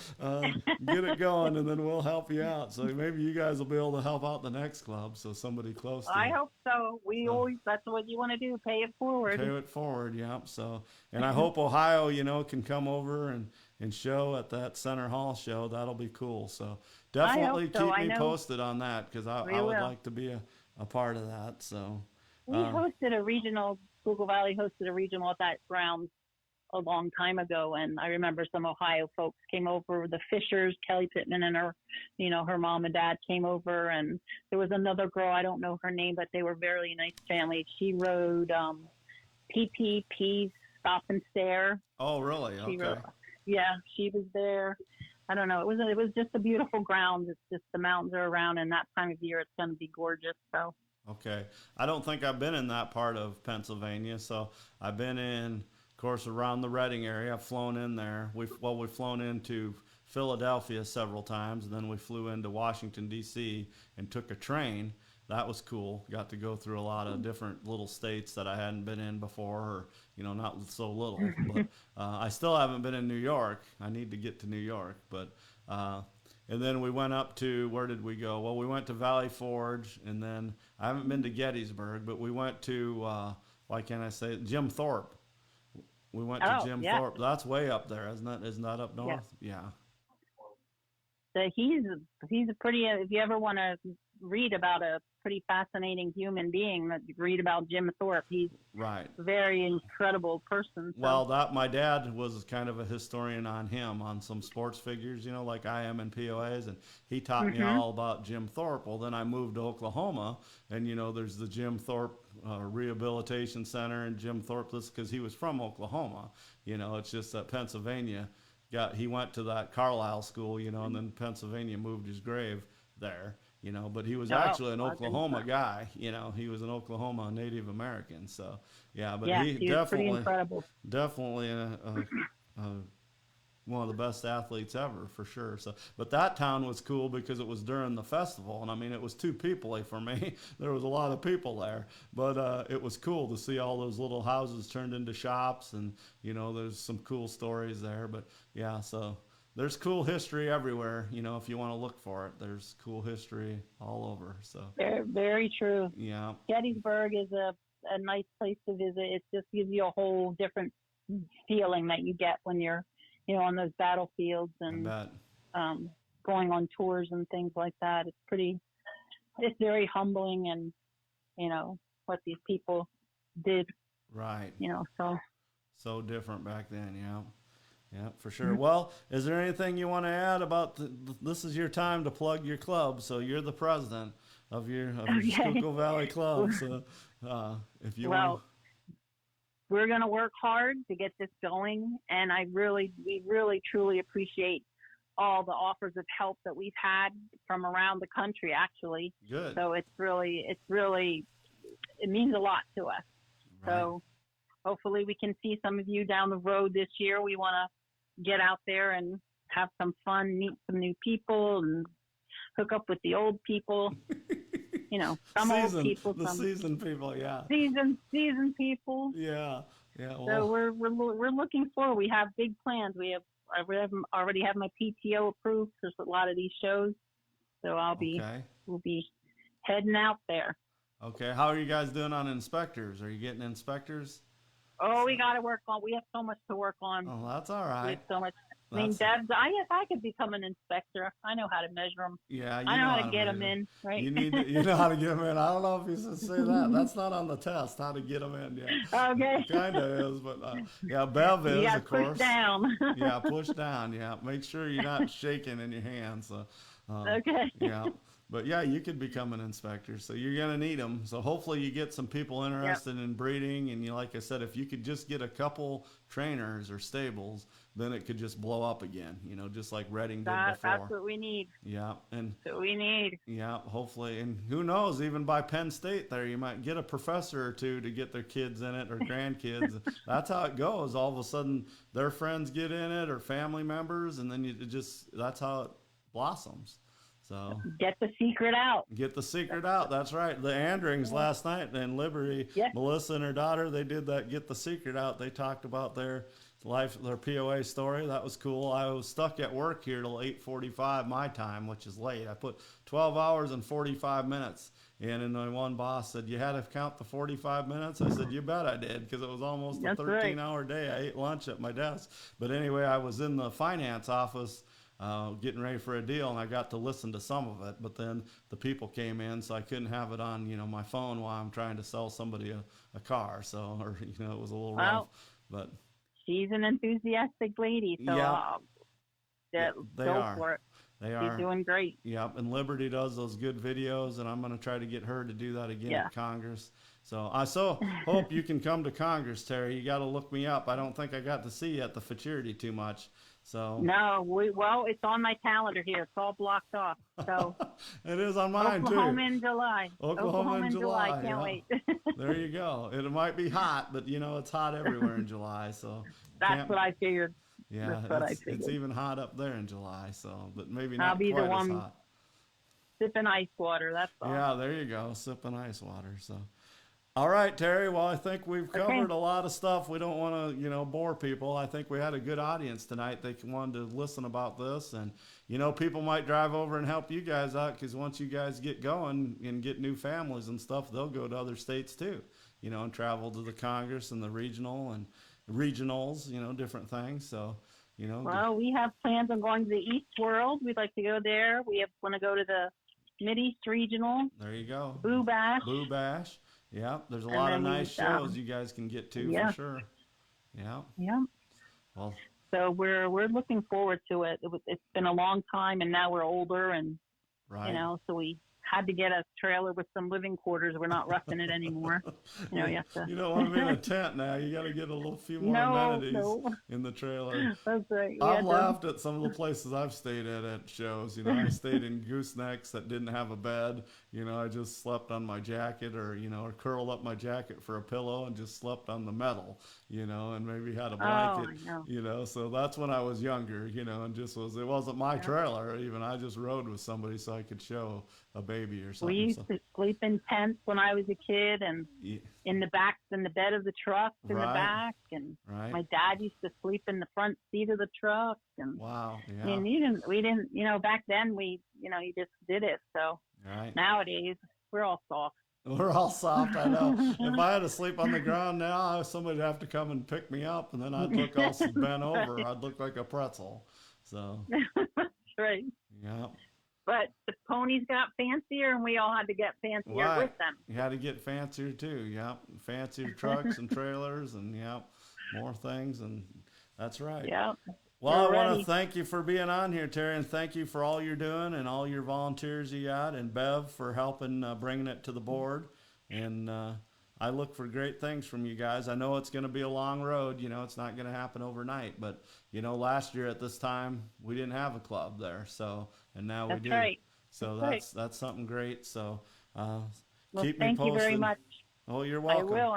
get it going, and then we'll help you out. So maybe you guys will be able to help out the next club, so somebody close to I you. hope so. Always, that's what you want to do, pay it forward. Pay it forward, yeah. So, and I hope Ohio, you know, can come over and show at that Center Hall show. That'll be cool. So definitely keep me posted on that, because I would like to be a part of that. So. We hosted a regional, Schukyll Valley hosted a regional at that grounds a long time ago, and I remember some Ohio folks came over, the Fishers, Kelly Pittman and her, you know, her mom and dad came over, and there was another girl, I don't know her name, but they were very nice family. She rode PPP Stop and Stare. Oh, really? Okay. She was there. I don't know. It was just a beautiful ground. It's just the mountains are around, and that time of year it's going to be gorgeous. So. Okay. I don't think I've been in that part of Pennsylvania. So I've been in, of course, around the Reading area. I've flown in there. We've flown into Philadelphia several times, and then we flew into Washington, D.C. and took a train. That was cool. Got to go through a lot of different little states that I hadn't been in before, or, you know, not so little. But I still haven't been in New York. I need to get to New York. But and then we went up to, where did we go? Well, we went to Valley Forge, and then I haven't been to Gettysburg, but we went to, why can't I say it? Jim Thorpe. We went to Jim Thorpe. That's way up there, isn't it? Isn't that up north? Yeah. So he's a pretty, if you ever want to read about a pretty fascinating human being, read about Jim Thorpe. He's a very incredible person. So. Well, my dad was kind of a historian on him, on some sports figures, you know, like I am in POAs, and he taught me all about Jim Thorpe. Well, then I moved to Oklahoma, and, you know, there's the Jim Thorpe Rehabilitation Center, and Jim Thorpe, because he was from Oklahoma. You know, it's just that Pennsylvania he went to that Carlisle school, you know, and then Pennsylvania moved his grave there. you know, but he was Oh, actually an I think Oklahoma so. guy, you know, he was an Oklahoma Native American. So, yeah, but Yeah, he he was pretty definitely, incredible. definitely a one of the best athletes ever for sure. So, but that town was cool because it was during the festival, and I mean, it was too peoply for me. There was a lot of people there, but it was cool to see all those little houses turned into shops, and you know, there's some cool stories there. But yeah, so there's cool history everywhere. You know, if you want to look for it, there's cool history all over. So Very, very true. yeah, Gettysburg is a nice place to visit. It just gives you a whole different feeling that you get when you're, on those battlefields I and bet. um, going on tours and things like that. It's very humbling, and what these people did. Right. So. So different back then. Yeah. Yeah, for sure. Well, is there anything you want to add about this is your time to plug your club. So you're the president of your Okay. Schukyll Valley Club. So if you want Well, we're going to work hard to get this going, and we really truly appreciate all the offers of help that we've had from around the country, actually. to, good. So it means a lot to us. Right. So hopefully we can see some of you down the road this year. We want to get out there and have some fun, meet some new people, and hook up with the old people. Some old people, the some seasoned people. Yeah. seasoned people. Yeah. Yeah. So Well, we're looking forward. We have big plans. I already have my PTO approved for a lot of these shows. So okay. we'll be heading out there. Okay. How are you guys doing on inspectors? Are you getting inspectors? Oh, we got to work on. We have so much to work on. Oh, that's all We right. have so much. That's, Debs, if I could become an inspector, I know how to measure them. yeah, you I know how to get measure. them in, right? You know how to get them in. I don't know if you should say that. That's not on the test. How to get them in? Yeah, Okay. kind of is, but yeah, Bev You is got of to push course. down. Yeah, push down. Yeah, make sure you're not shaking in your hands. So, Okay. yeah, but yeah, you could become an inspector. So you're gonna need them. So hopefully you get some people interested in breeding, and like I said, if you could just get a couple trainers or stables, then it could just blow up again. Just like Reading did before. That's what we need. Yeah, and That's what we need. yeah, hopefully, and who knows? Even by Penn State, there you might get a professor or two to get their kids in it or grandkids. That's how it goes. All of a sudden, their friends get in it or family members, and then that's how it blossoms. So Get the secret out. get the secret out. That's right. The Andrings last night in Liberty, Melissa and her daughter, they did that. Get the secret out. They talked about their life, their POA story. That was cool. I was stuck at work here till 8:45 my time, which is late. I put 12 hours and 45 minutes in, and my one boss said, "You had to count the 45 minutes?" I said, "You bet I did," because it was almost a 13-hour day. I ate lunch at my desk. But anyway, I was in the finance office getting ready for a deal, and I got to listen to some of it. But then the people came in, so I couldn't have it on, my phone while I'm trying to sell somebody a car. So, or it was a little rough. But she's an enthusiastic lady, so they go are. for it. They are. She's doing great. Yep, and Liberty does those good videos, and I'm going to try to get her to do that again at Congress. So I hope you can come to Congress, Terry. You got to look me up. I don't think I got to see you at the futurity too much. So no, it's on my calendar here. It's all blocked off. So it is on mine Oklahoma too. in July. Oklahoma in July. Can't wait. There you go. It might be hot, but it's hot everywhere in July. So that's what I figured. Yeah, that's what I figured. It's even hot up there in July. So, but maybe not I'll be quite the one as hot. Sipping ice water. That's all. Yeah, there you go. Sipping ice water. So. All right, Terry. Well, I think we've covered a lot of stuff. We don't want to, bore people. I think we had a good audience tonight. They wanted to listen about this, and people might drive over and help you guys out, because once you guys get going and get new families and stuff, they'll go to other states too, and travel to the Congress and the regionals, different things. So, Well, we have plans on going to the East World. We'd like to go there. We want to go to the Mid-East Regional. There you go. Boo Bash. Boo Bash. Yeah, there's a lot of nice shows you guys can get to for sure. Yeah. Yeah. Well. So we're looking forward to it. It's been a long time, and now we're older, and so we had to get a trailer with some living quarters. We're not roughing it anymore. You have to. You don't want to be in a tent now. You got to get a few more No, amenities no. in the trailer. That's right. I've laughed at some of the places I've stayed at shows. I stayed in goosenecks that didn't have a bed. I just slept on my jacket or curled up my jacket for a pillow and just slept on the metal, and maybe had a blanket, Oh, I know. So that's when I was younger, and it wasn't my trailer even. I just rode with somebody so I could show a baby or something. We used to sleep in tents when I was a kid, and in the bed of the truck in the back, and my dad used to sleep in the front seat of the truck. And wow, yeah. And we didn't, back then you just did it. So nowadays we're all soft. We're all soft, I know. If I had to sleep on the ground now, somebody'd have to come and pick me up, and then I'd look all bent over. I'd look like a pretzel. So that's right. Yeah. But the ponies got fancier, and we all had to get fancier with them. You had to get fancier too. Yeah, fancier trucks and trailers, and more things, and that's right. Yeah. Well, I want to thank you for being on here, Terry, and thank you for all you're doing and all your volunteers you got, and Bev for helping bringing it to the board. And I look for great things from you guys. I know it's going to be a long road. It's not going to happen overnight. But, last year at this time, we didn't have a club there. And now we do. Right. So that's something great. So Thank keep me posted. you very much. Oh, you're welcome. I will.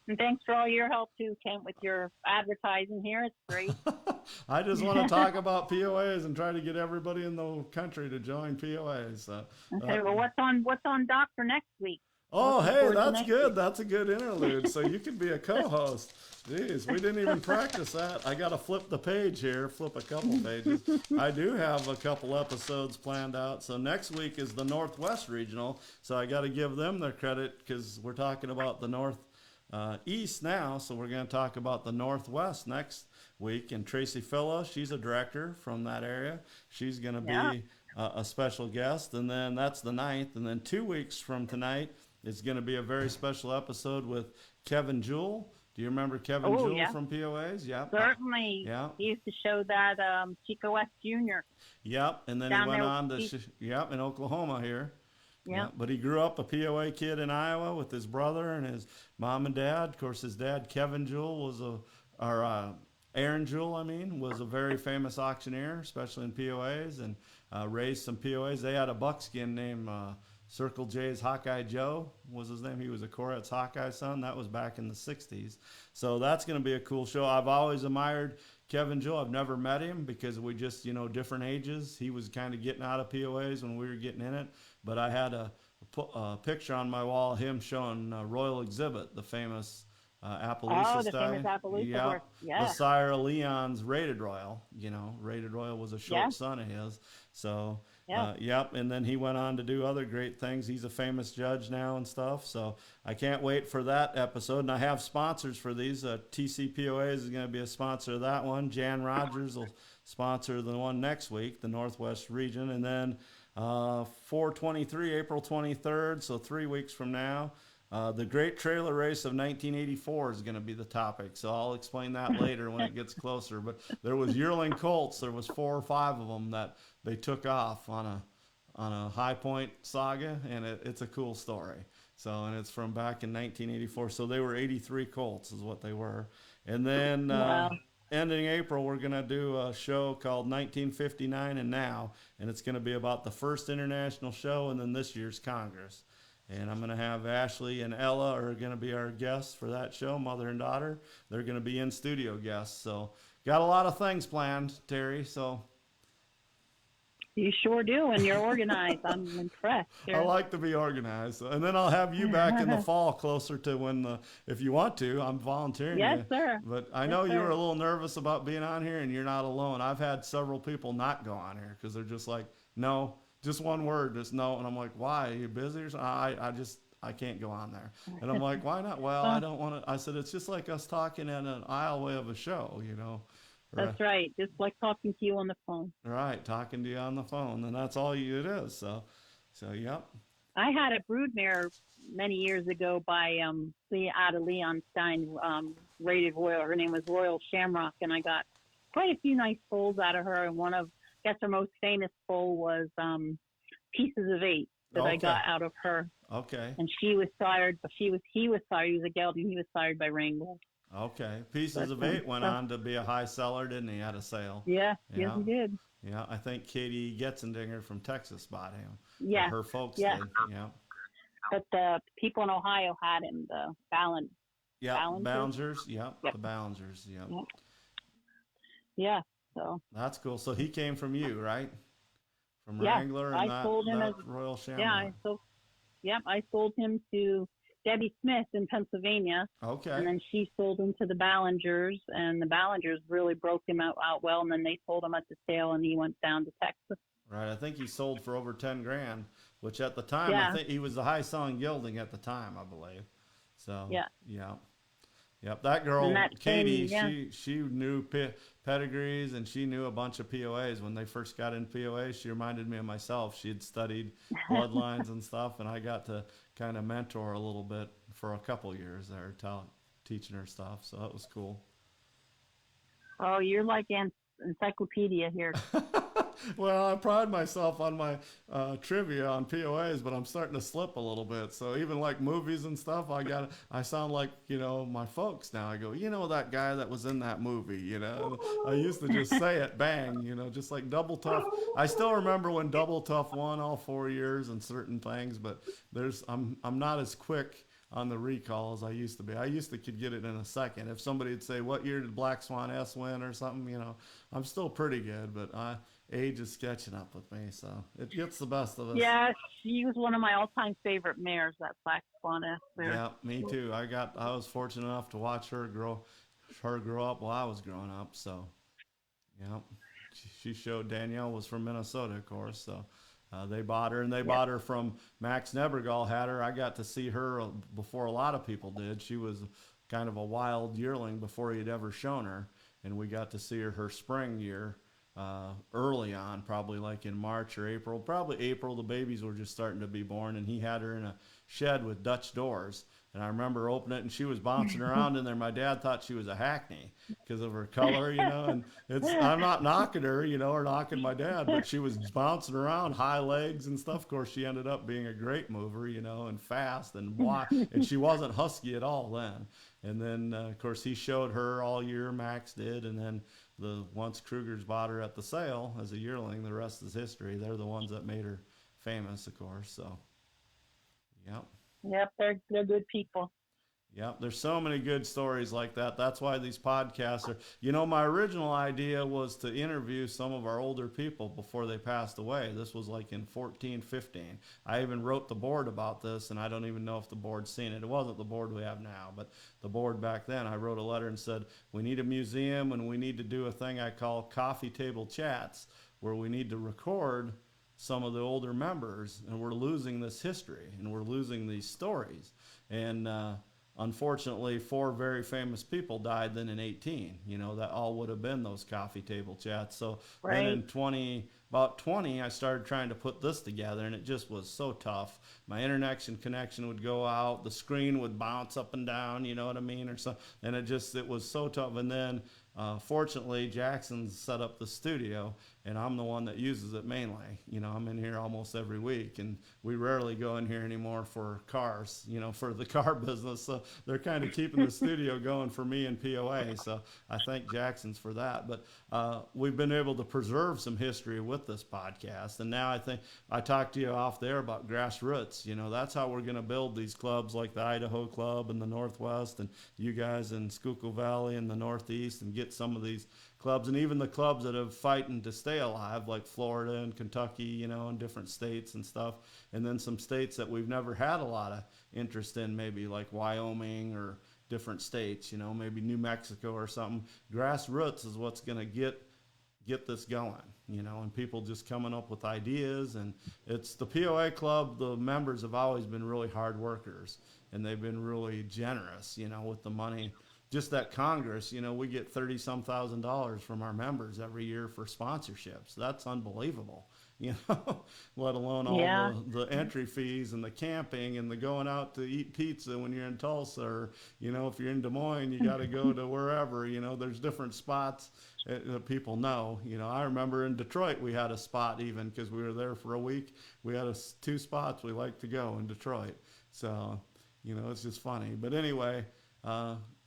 And thanks for all your help, too, Kent, with your advertising here. It's great. I just want to talk about POAs and try to get everybody in the country to join POAs. So, okay, well, what's on doc for next week? Oh, hey, that's good. That's a good interlude. So you could be a co-host. Jeez, we didn't even practice that. I got to flip the page here, flip a couple pages. I do have a couple episodes planned out. So next week is the Northwest Regional. So I got to give them their credit because we're talking about the East now. So we're going to talk about the Northwest next week. And Tracy Philla, she's a director from that area. She's going to be a special guest. And then that's the 9th. And then 2 weeks from tonight, it's going to be a very special episode with Kevin Jewell. Do you remember Kevin Jewell from POAs? Yep. Certainly. Yeah. He used to show that Chico West Jr. Yep. And then he went on to, in Oklahoma here. Yeah. But he grew up a POA kid in Iowa with his brother and his mom and dad. Of course, his dad, Kevin Jewell, Aaron Jewell, was a very famous auctioneer, especially in POAs, and raised some POAs. They had a buckskin named Circle J's Hawkeye Joe was his name. He was a Koretz Hawkeye son. That was back in the 60s. So that's going to be a cool show. I've always admired Kevin Jewell. I've never met him because we just, different ages. He was kind of getting out of POAs when we were getting in it. But I had a picture on my wall of him showing Royal Exhibit, the famous Appaloosa style. Famous Appaloosa horse. Yeah. The sire Leon's Rated Royal. Rated Royal was a short son of his. So, and then he went on to do other great things. He's a famous judge now and stuff. So I can't wait for that episode. And I have sponsors for these. TCPOAs is going to be a sponsor of that one. Jan Rogers will sponsor the one next week, the Northwest region. And then 423, April 23rd, so 3 weeks from now. The Great Trailer Race of 1984 is going to be the topic, so I'll explain that later when it gets closer. But there was yearling colts. There was 4 or 5 of them that they took off on a High Point saga, and it's a cool story. So, and it's from back in 1984. So they were 83 colts is what they were. And then ending April, we're going to do a show called 1959 and Now, and it's going to be about the first international show and then this year's Congress. And I'm going to have Ashley and Ella are going to be our guests for that show, mother and daughter. They're going to be in studio guests. So got a lot of things planned, Terry. So you sure do, and you're organized. I'm impressed. I like to be organized. And then I'll have you back in the fall closer to when if you want to, I'm volunteering. Yes, sir. But I know you were a little nervous about being on here, and you're not alone. I've had several people not go on here because they're just like, no. Just one word, just no. And I'm like, why? Are you busy or something? I can't go on there. And I'm like, why not? Well, I don't want to. I said, it's just like us talking in an aisleway of a show, That's right. Just like talking to you on the phone. Right. Talking to you on the phone. And that's all it is. So yep. I had a broodmare many years ago by out of Leon Stein, rated Royal. Her name was Royal Shamrock. And I got quite a few nice foals out of her. And I guess her most famous foal was Pieces of 8. that I got out of her. Okay. And she was sired, but he was sired. He was a gelding. He was sired by Wrangler. Okay. Pieces of Eight went on to be a high seller, didn't he? At a sale. Yeah. Yes, he did. Yeah. I think Katie Getzendinger from Texas bought him. Yeah. Her folks yeah. did. Yeah. But the people in Ohio had him, the Balance. Yeah. Bouncers. Yep. The Bouncers. Yep. Yeah. So. That's cool. So he came from you, right? From Yeah. Wrangler and I sold him as Royal Shamrock. Yeah. I sold him to Debbie Smith in Pennsylvania. Okay. And then she sold him to the Ballingers, and the Ballingers really broke him out well. And then they sold him at the sale, and he went down to Texas. Right. I think he sold for over 10 grand, which at the time, I think he was the high selling gelding at the time, I believe. So, yeah. Yep. That girl, Katie, she knew pedigrees, and she knew a bunch of POAs. When they first got in POAs, she reminded me of myself. She had studied bloodlines and stuff, and I got to kind of mentor a little bit for a couple years there, teaching her stuff. So that was cool. Oh, you're like an encyclopedia here. Well, I pride myself on my trivia on POAs, but I'm starting to slip a little bit. So even like movies and stuff, I sound like, my folks now. I go, that guy that was in that movie, I used to just say it, bang, just like Double Tough. I still remember when Double Tough won all 4 years and certain things, but I'm not as quick on the recall as I used to be. I could get it in a second. If somebody would say, what year did Black Swan S win or something, I'm still pretty good, but age is catching up with me, so it gets the best of us. Yeah, she was one of my all-time favorite mares, that Black Swan S mare. Yeah, me too. I was fortunate enough to watch her grow up while I was growing up, so yeah. She showed. Danielle was from Minnesota, of course, so they bought her, and they bought her from Max Nebergall. Had her. I got to see her before a lot of people did. She was kind of a wild yearling before he'd ever shown her, and we got to see her spring year early on, probably like in March or April. Probably April, the babies were just starting to be born, and he had her in a shed with Dutch doors. And I remember opening it, and she was bouncing around in there. My dad thought she was a hackney because of her color, and I'm not knocking her, or knocking my dad, but she was bouncing around, high legs and stuff. Of course, she ended up being a great mover, and fast and and she wasn't husky at all then. And then, of course, he showed her all year, Max did, and then once Kruger's bought her at the sale as a yearling, the rest is history. They're the ones that made her famous, of course. So, yep. Yep, they're good people. Yep, there's so many good stories like that. That's why these podcasts are, my original idea was to interview some of our older people before they passed away. This was like in 14, 15. I even wrote the board about this, and I don't even know if the board's seen it. It wasn't the board we have now, but the board back then, I wrote a letter and said, we need a museum, and we need to do a thing I call coffee table chats, where we need to record some of the older members, and we're losing this history, and we're losing these stories. And unfortunately, 4 very famous people died then in 18. That all would have been those coffee table chats. So then in about 20, I started trying to put this together, and it just was so tough. My internet connection would go out, the screen would bounce up and down, you know what I mean, or so, and it was so tough. And then fortunately, Jackson's set up the studio, and I'm the one that uses it mainly. I'm in here almost every week, and we rarely go in here anymore for cars, for the car business. So they're kind of keeping the studio going for me and POA. So I thank Jackson's for that. But we've been able to preserve some history with this podcast. And now I think I talked to you off there about grassroots. That's how we're going to build these clubs like the Idaho Club in the Northwest, and you guys in Schukyll Valley in the Northeast, and get some of these clubs, and even the clubs that are fighting to stay alive, like Florida and Kentucky, and different states and stuff. And then some states that we've never had a lot of interest in, maybe like Wyoming or different states, maybe New Mexico or something. Grassroots is what's going to get this going, and people just coming up with ideas. And it's the POA club. The members have always been really hard workers, and they've been really generous, with the money. Just that Congress, we get $30-some thousand from our members every year for sponsorships. That's unbelievable, let alone all the entry fees and the camping and the going out to eat pizza when you're in Tulsa, or, if you're in Des Moines, you got to go to wherever, there's different spots people know. I remember in Detroit we had a spot even because we were there for a week. We had 2 spots we like to go in Detroit. So, it's just funny. But anyway,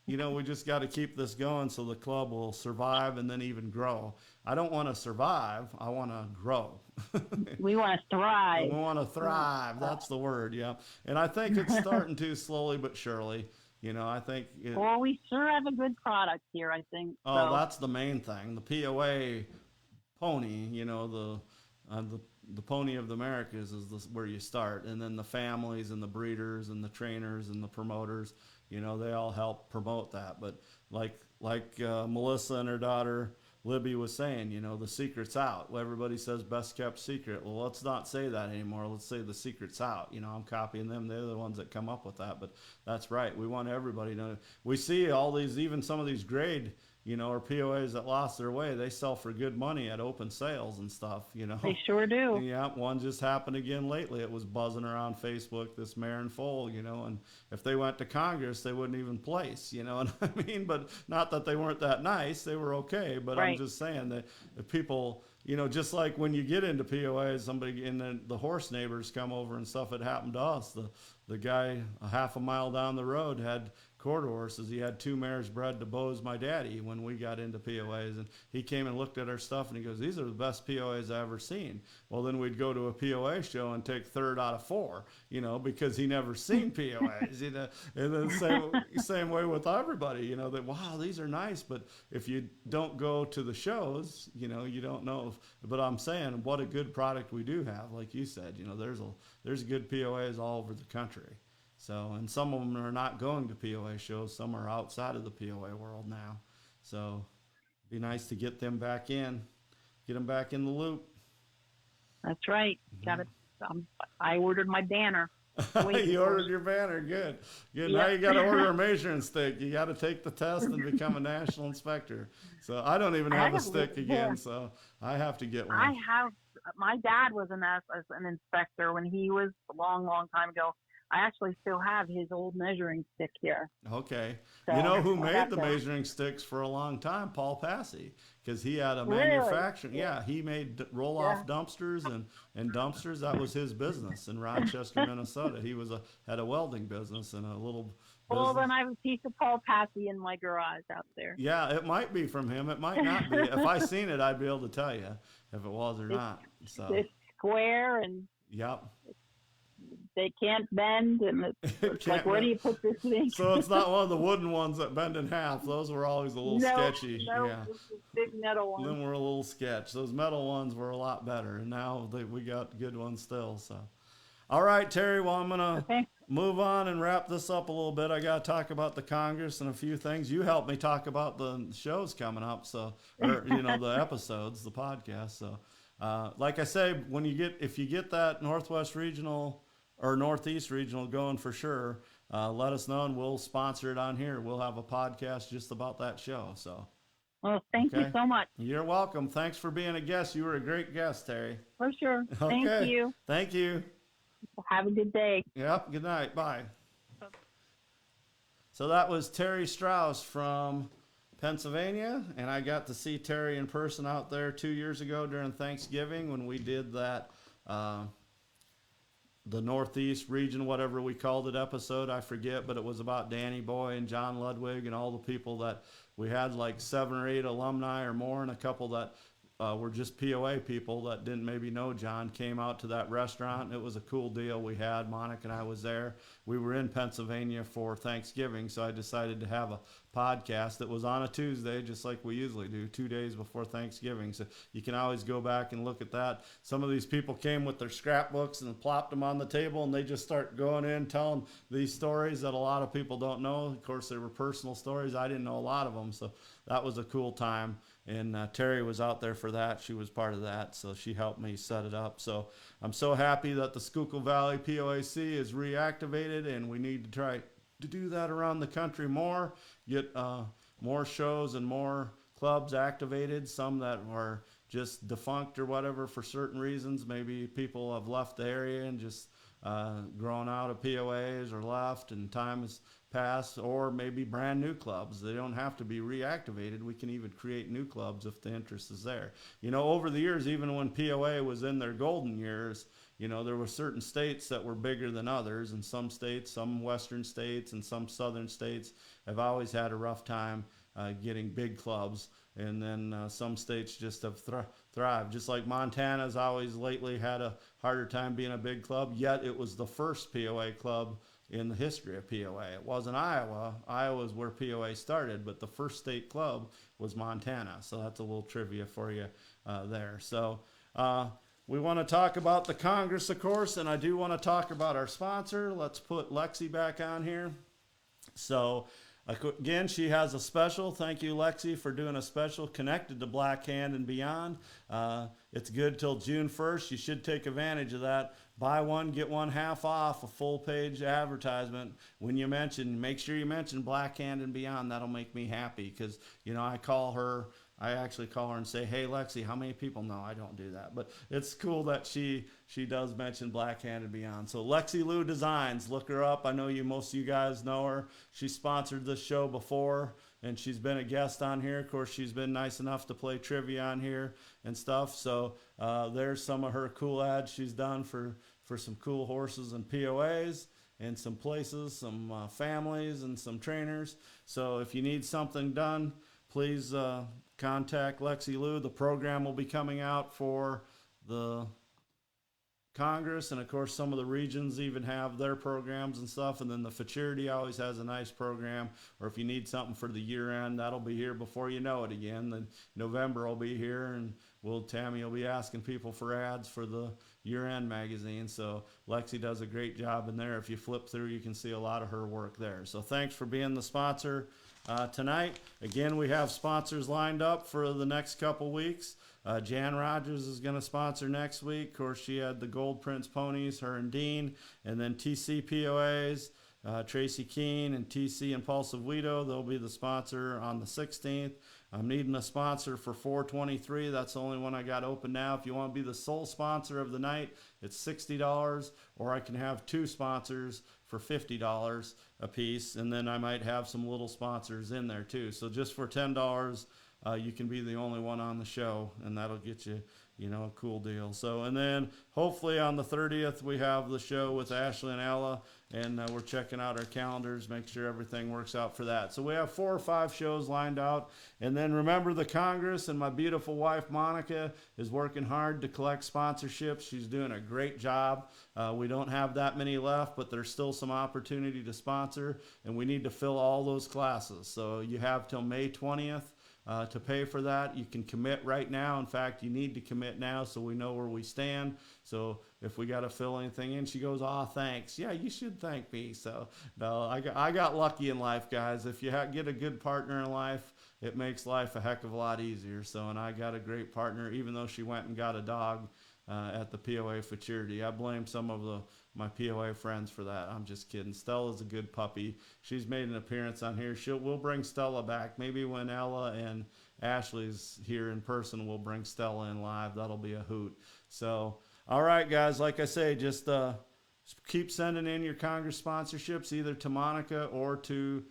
we just got to keep this going so the club will survive and then even grow. I don't want to survive. I want to grow. We want to thrive. We want to thrive. That's the word. Yeah. And I think it's starting to slowly but surely. I think. Well, we sure have a good product here, I think. Oh, that's the main thing. The POA pony, the pony of the Americas is where you start. And then the families and the breeders and the trainers and the promoters, they all help promote that. But like Melissa and her daughter Libby was saying, the secret's out. Well, everybody says best kept secret. Well, let's not say that anymore. Let's say the secret's out. I'm copying them. They're the ones that come up with that. But that's right. We want everybody to know. We see all these, even some of these grade, or POAs that lost their way, they sell for good money at open sales and stuff, They sure do. Yeah, one just happened again lately. It was buzzing around Facebook, this mare and foal, and if they went to Congress, they wouldn't even place, what I mean? But not that they weren't that nice. They were okay. But right. I'm just saying that if people, just like when you get into POAs, somebody, and then the horse neighbors come over and stuff, it happened to us. The guy a half a mile down the road had quarter horses. He had 2 mares bred to Bo's my daddy when we got into POAs, and he came and looked at our stuff and he goes, "These are the best POAs I've ever seen." Well, then we'd go to a POA show and take 3rd out of 4, because he never seen POAs, and then same way with everybody, that, wow, these are nice, but if you don't go to the shows, you don't know. But I'm saying what a good product we do have. Like you said, there's good POAs all over the country. So, and some of them are not going to POA shows. Some are outside of the POA world now. So, it'd be nice to get them back in, get them back in the loop. That's right. Got it. I ordered my banner. You ordered your banner. Good. Good. Yep. Now you got to order a measuring stick. You got to take the test and become a national inspector. So, I don't even have a stick again. So, I have to get one. My dad was an inspector when he was a long, long time ago. I actually still have his old measuring stick here. Okay. So, you know who made the measuring sticks for a long time? Paul Passy, because he had a manufacturing. Yeah, he made roll-off dumpsters and dumpsters. That was his business in Rochester, Minnesota. He had a welding business and a little Well, then I have a piece of Paul Passy in my garage out there. Yeah, it might be from him. It might not be. If I seen it, I'd be able to tell you if it was or not. So it's square and yep. They can't bend, and it's like, where do you put this thing? So it's not one of the wooden ones that bend in half. Those were always a little sketchy. No, yeah. Big metal ones. Then were a little sketch. Those metal ones were a lot better, and now we got good ones still. So, all right, Terry. Well, I'm gonna move on and wrap this up a little bit. I got to talk about the Congress and a few things. You helped me talk about the shows coming up, so the episodes, the podcast. So, like I say, if you get that Northwest Regional or Northeast Regional going for sure, let us know and we'll sponsor it on here. We'll have a podcast just about that show. So, well, thank you so much. You're welcome. Thanks for being a guest. You were a great guest, Terry. For sure. Okay. Thank you. Thank you. Have a good day. Yep. Good night. Bye. So that was Terry Strauss from Pennsylvania, and I got to see Terry in person out there 2 years ago during Thanksgiving when we did that the Northeast region, whatever we called it, episode, I forget, but it was about Danny Boy and John Ludwig and all the people that we had, like 7 or 8 alumni or more, and a couple that were just POA people that didn't maybe know John, came out to that restaurant. It was a cool deal we had. Monica and I was there. We were in Pennsylvania for Thanksgiving, so I decided to have a podcast that was on a Tuesday, just like we usually do, 2 days before Thanksgiving. So you can always go back and look at that. Some of these people came with their scrapbooks and plopped them on the table, and they just start going in, telling these stories that a lot of people don't know. Of course, they were personal stories. I didn't know a lot of them, so that was a cool time. And Terry was out there for that. She was part of that, so she helped me set it up. So I'm so happy that the Schukyll Valley POAC is reactivated, and we need to try to do that around the country more, get more shows and more clubs activated, some that are just defunct or whatever for certain reasons. Maybe people have left the area and just grown out of POAs or left, and time has past, or maybe brand new clubs. They don't have to be reactivated. We can even create new clubs if the interest is there. Over the years, even when POA was in their golden years, there were certain states that were bigger than others, and some states, some western states and some southern states have always had a rough time getting big clubs. And then some states just have thrived. Just like Montana's always lately had a harder time being a big club, yet it was the first POA club in the history of POA. It wasn't Iowa. Iowa is where POA started, but the first state club was Montana. So that's a little trivia for you there. So we want to talk about the Congress, of course, and I do want to talk about our sponsor. Let's put Lexi back on here. So again, she has a special. Thank you, Lexi, for doing a special connected to Black Hand and Beyond. It's good till June 1st. You should take advantage of that. Buy one, get one half off, a full page advertisement. When you make sure you mention Black Hand and Beyond. That'll make me happy because, I actually call her and say, hey, Lexi, how many people? No, I don't do that. But it's cool that she does mention Black Hand and Beyond. So Lexi Lou Designs, look her up. I know most of you guys know her. She sponsored this show before, and she's been a guest on here. Of course, she's been nice enough to play trivia on here and stuff. So there's some of her cool ads she's done for some cool horses and POAs and some places, some families and some trainers. So if you need something done, please contact Lexi Lou. The program will be coming out for the Congress, and of course some of the regions even have their programs and stuff, and then the Futurity always has a nice program. Or if you need something for the year end, that'll be here before you know it again. Then November will be here, and Tammy will be asking people for ads for the year-end magazine. So Lexi does a great job in there. If you flip through, you can see a lot of her work there. So thanks for being the sponsor tonight. Again, we have sponsors lined up for the next couple weeks. Jan Rogers is going to sponsor next week. Of course, she had the Gold Prince Ponies, her and Dean, and then TCPOAs, Tracy Keene and TC Impulsive Guido. They'll be the sponsor on the 16th. I'm needing a sponsor for 423. That's the only one I got open now. If you want to be the sole sponsor of the night, it's $60, or I can have two sponsors for $50 a piece, and then I might have some little sponsors in there too. So just for $10, you can be the only one on the show, and that'll get you, a cool deal. So, and then hopefully on the 30th, we have the show with Ashley and Ella, and we're checking out our calendars, make sure everything works out for that. So we have 4 or 5 shows lined out. And then remember the Congress, and my beautiful wife, Monica, is working hard to collect sponsorships. She's doing a great job. We don't have that many left, but there's still some opportunity to sponsor, and we need to fill all those classes. So you have till May 20th. To pay for that. You can commit right now. In fact, you need to commit now so we know where we stand. So if we got to fill anything in, she goes, thanks. Yeah, you should thank me. So no, I got lucky in life, guys. If you get a good partner in life, it makes life a heck of a lot easier. So, and I got a great partner, even though she went and got a dog at the POA Futurity. I blame some of my POA friends for that. I'm just kidding. Stella's a good puppy. She's made an appearance on here. We'll bring Stella back. Maybe when Ella and Ashley's here in person, we'll bring Stella in live. That'll be a hoot. So, all right, guys, like I say, just keep sending in your Congress sponsorships either to Monica or to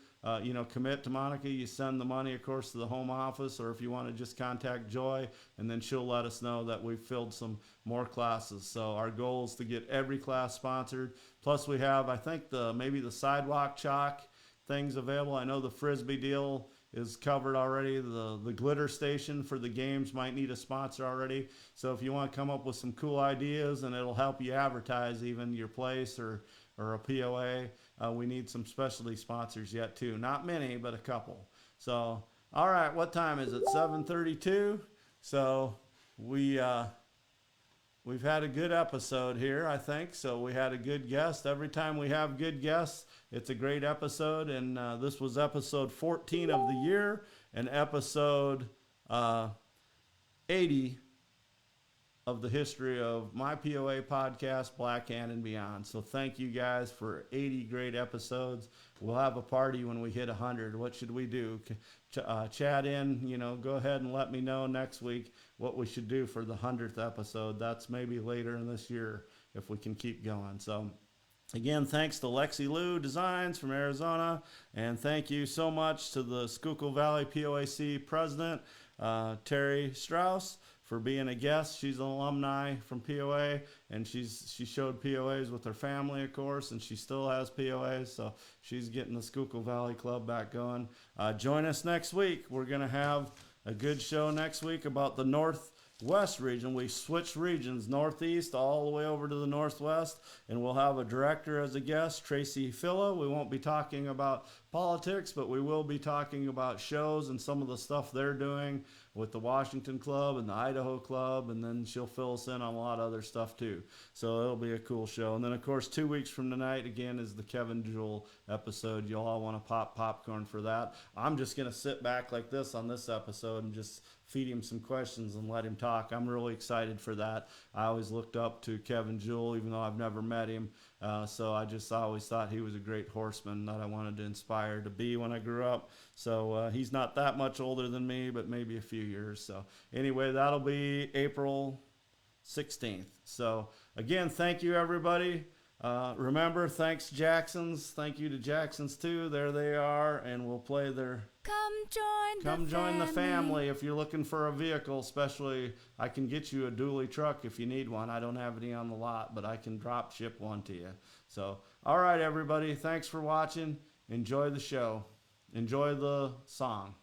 commit to Monica. You send the money, of course, to the home office, or if you want to just contact Joy, and then she'll let us know that we've filled some more classes. So our goal is to get every class sponsored. Plus we have, I think, maybe the sidewalk chalk things available. I know the Frisbee deal is covered already. The glitter station for the games might need a sponsor already. So if you want to come up with some cool ideas, and it'll help you advertise even your place or a POA, we need some specialty sponsors yet too. Not many, but a couple. So, all right, what time is it? 7:32. So we've had a good episode here, I think. So we had a good guest. Every time we have good guests, it's a great episode. And this was episode 14 of the year, and episode 80 of the history of my POA podcast, Black Hand and Beyond. So thank you guys for 80 great episodes. We'll have a party when we hit 100. What should we do? Chat in, go ahead and let me know next week what we should do for the 100th episode. That's maybe later in this year if we can keep going. So Again, thanks to Lexi Lou Designs from Arizona, and thank you so much to the Schukyll Valley POAC president, Terry Strauss, for being a guest. She's an alumni from POA, and she showed POAs with her family, of course, and she still has POAs, so she's getting the Schukyll Valley Club back going. Join us next week. We're going to have a good show next week about the Northwest region. We switched regions, Northeast all the way over to the Northwest, and we'll have a director as a guest, Tracy Filla. We won't be talking about politics, but we will be talking about shows and some of the stuff they're doing with the Washington Club and the Idaho Club, and then she'll fill us in on a lot of other stuff too. So it'll be a cool show. And then, of course, 2 weeks from tonight, again, is the Kevin Jewell episode. You'll all want to pop popcorn for that. I'm just going to sit back like this on this episode and just feed him some questions and let him talk. I'm really excited for that. I always looked up to Kevin Jewell, even though I've never met him. So I always thought he was a great horseman that I wanted to inspire to be when I grew up. So he's not that much older than me, but maybe a few years. So anyway, that'll be April 16th. So again, thank you, everybody. Remember, thanks Jacksons. Thank you to Jacksons too. There they are, and we'll play their Come join the family. If you're looking for a vehicle, especially, I can get you a dually truck if you need one. I don't have any on the lot, but I can drop ship one to you. So, all right, everybody. Thanks for watching. Enjoy the show. Enjoy the song.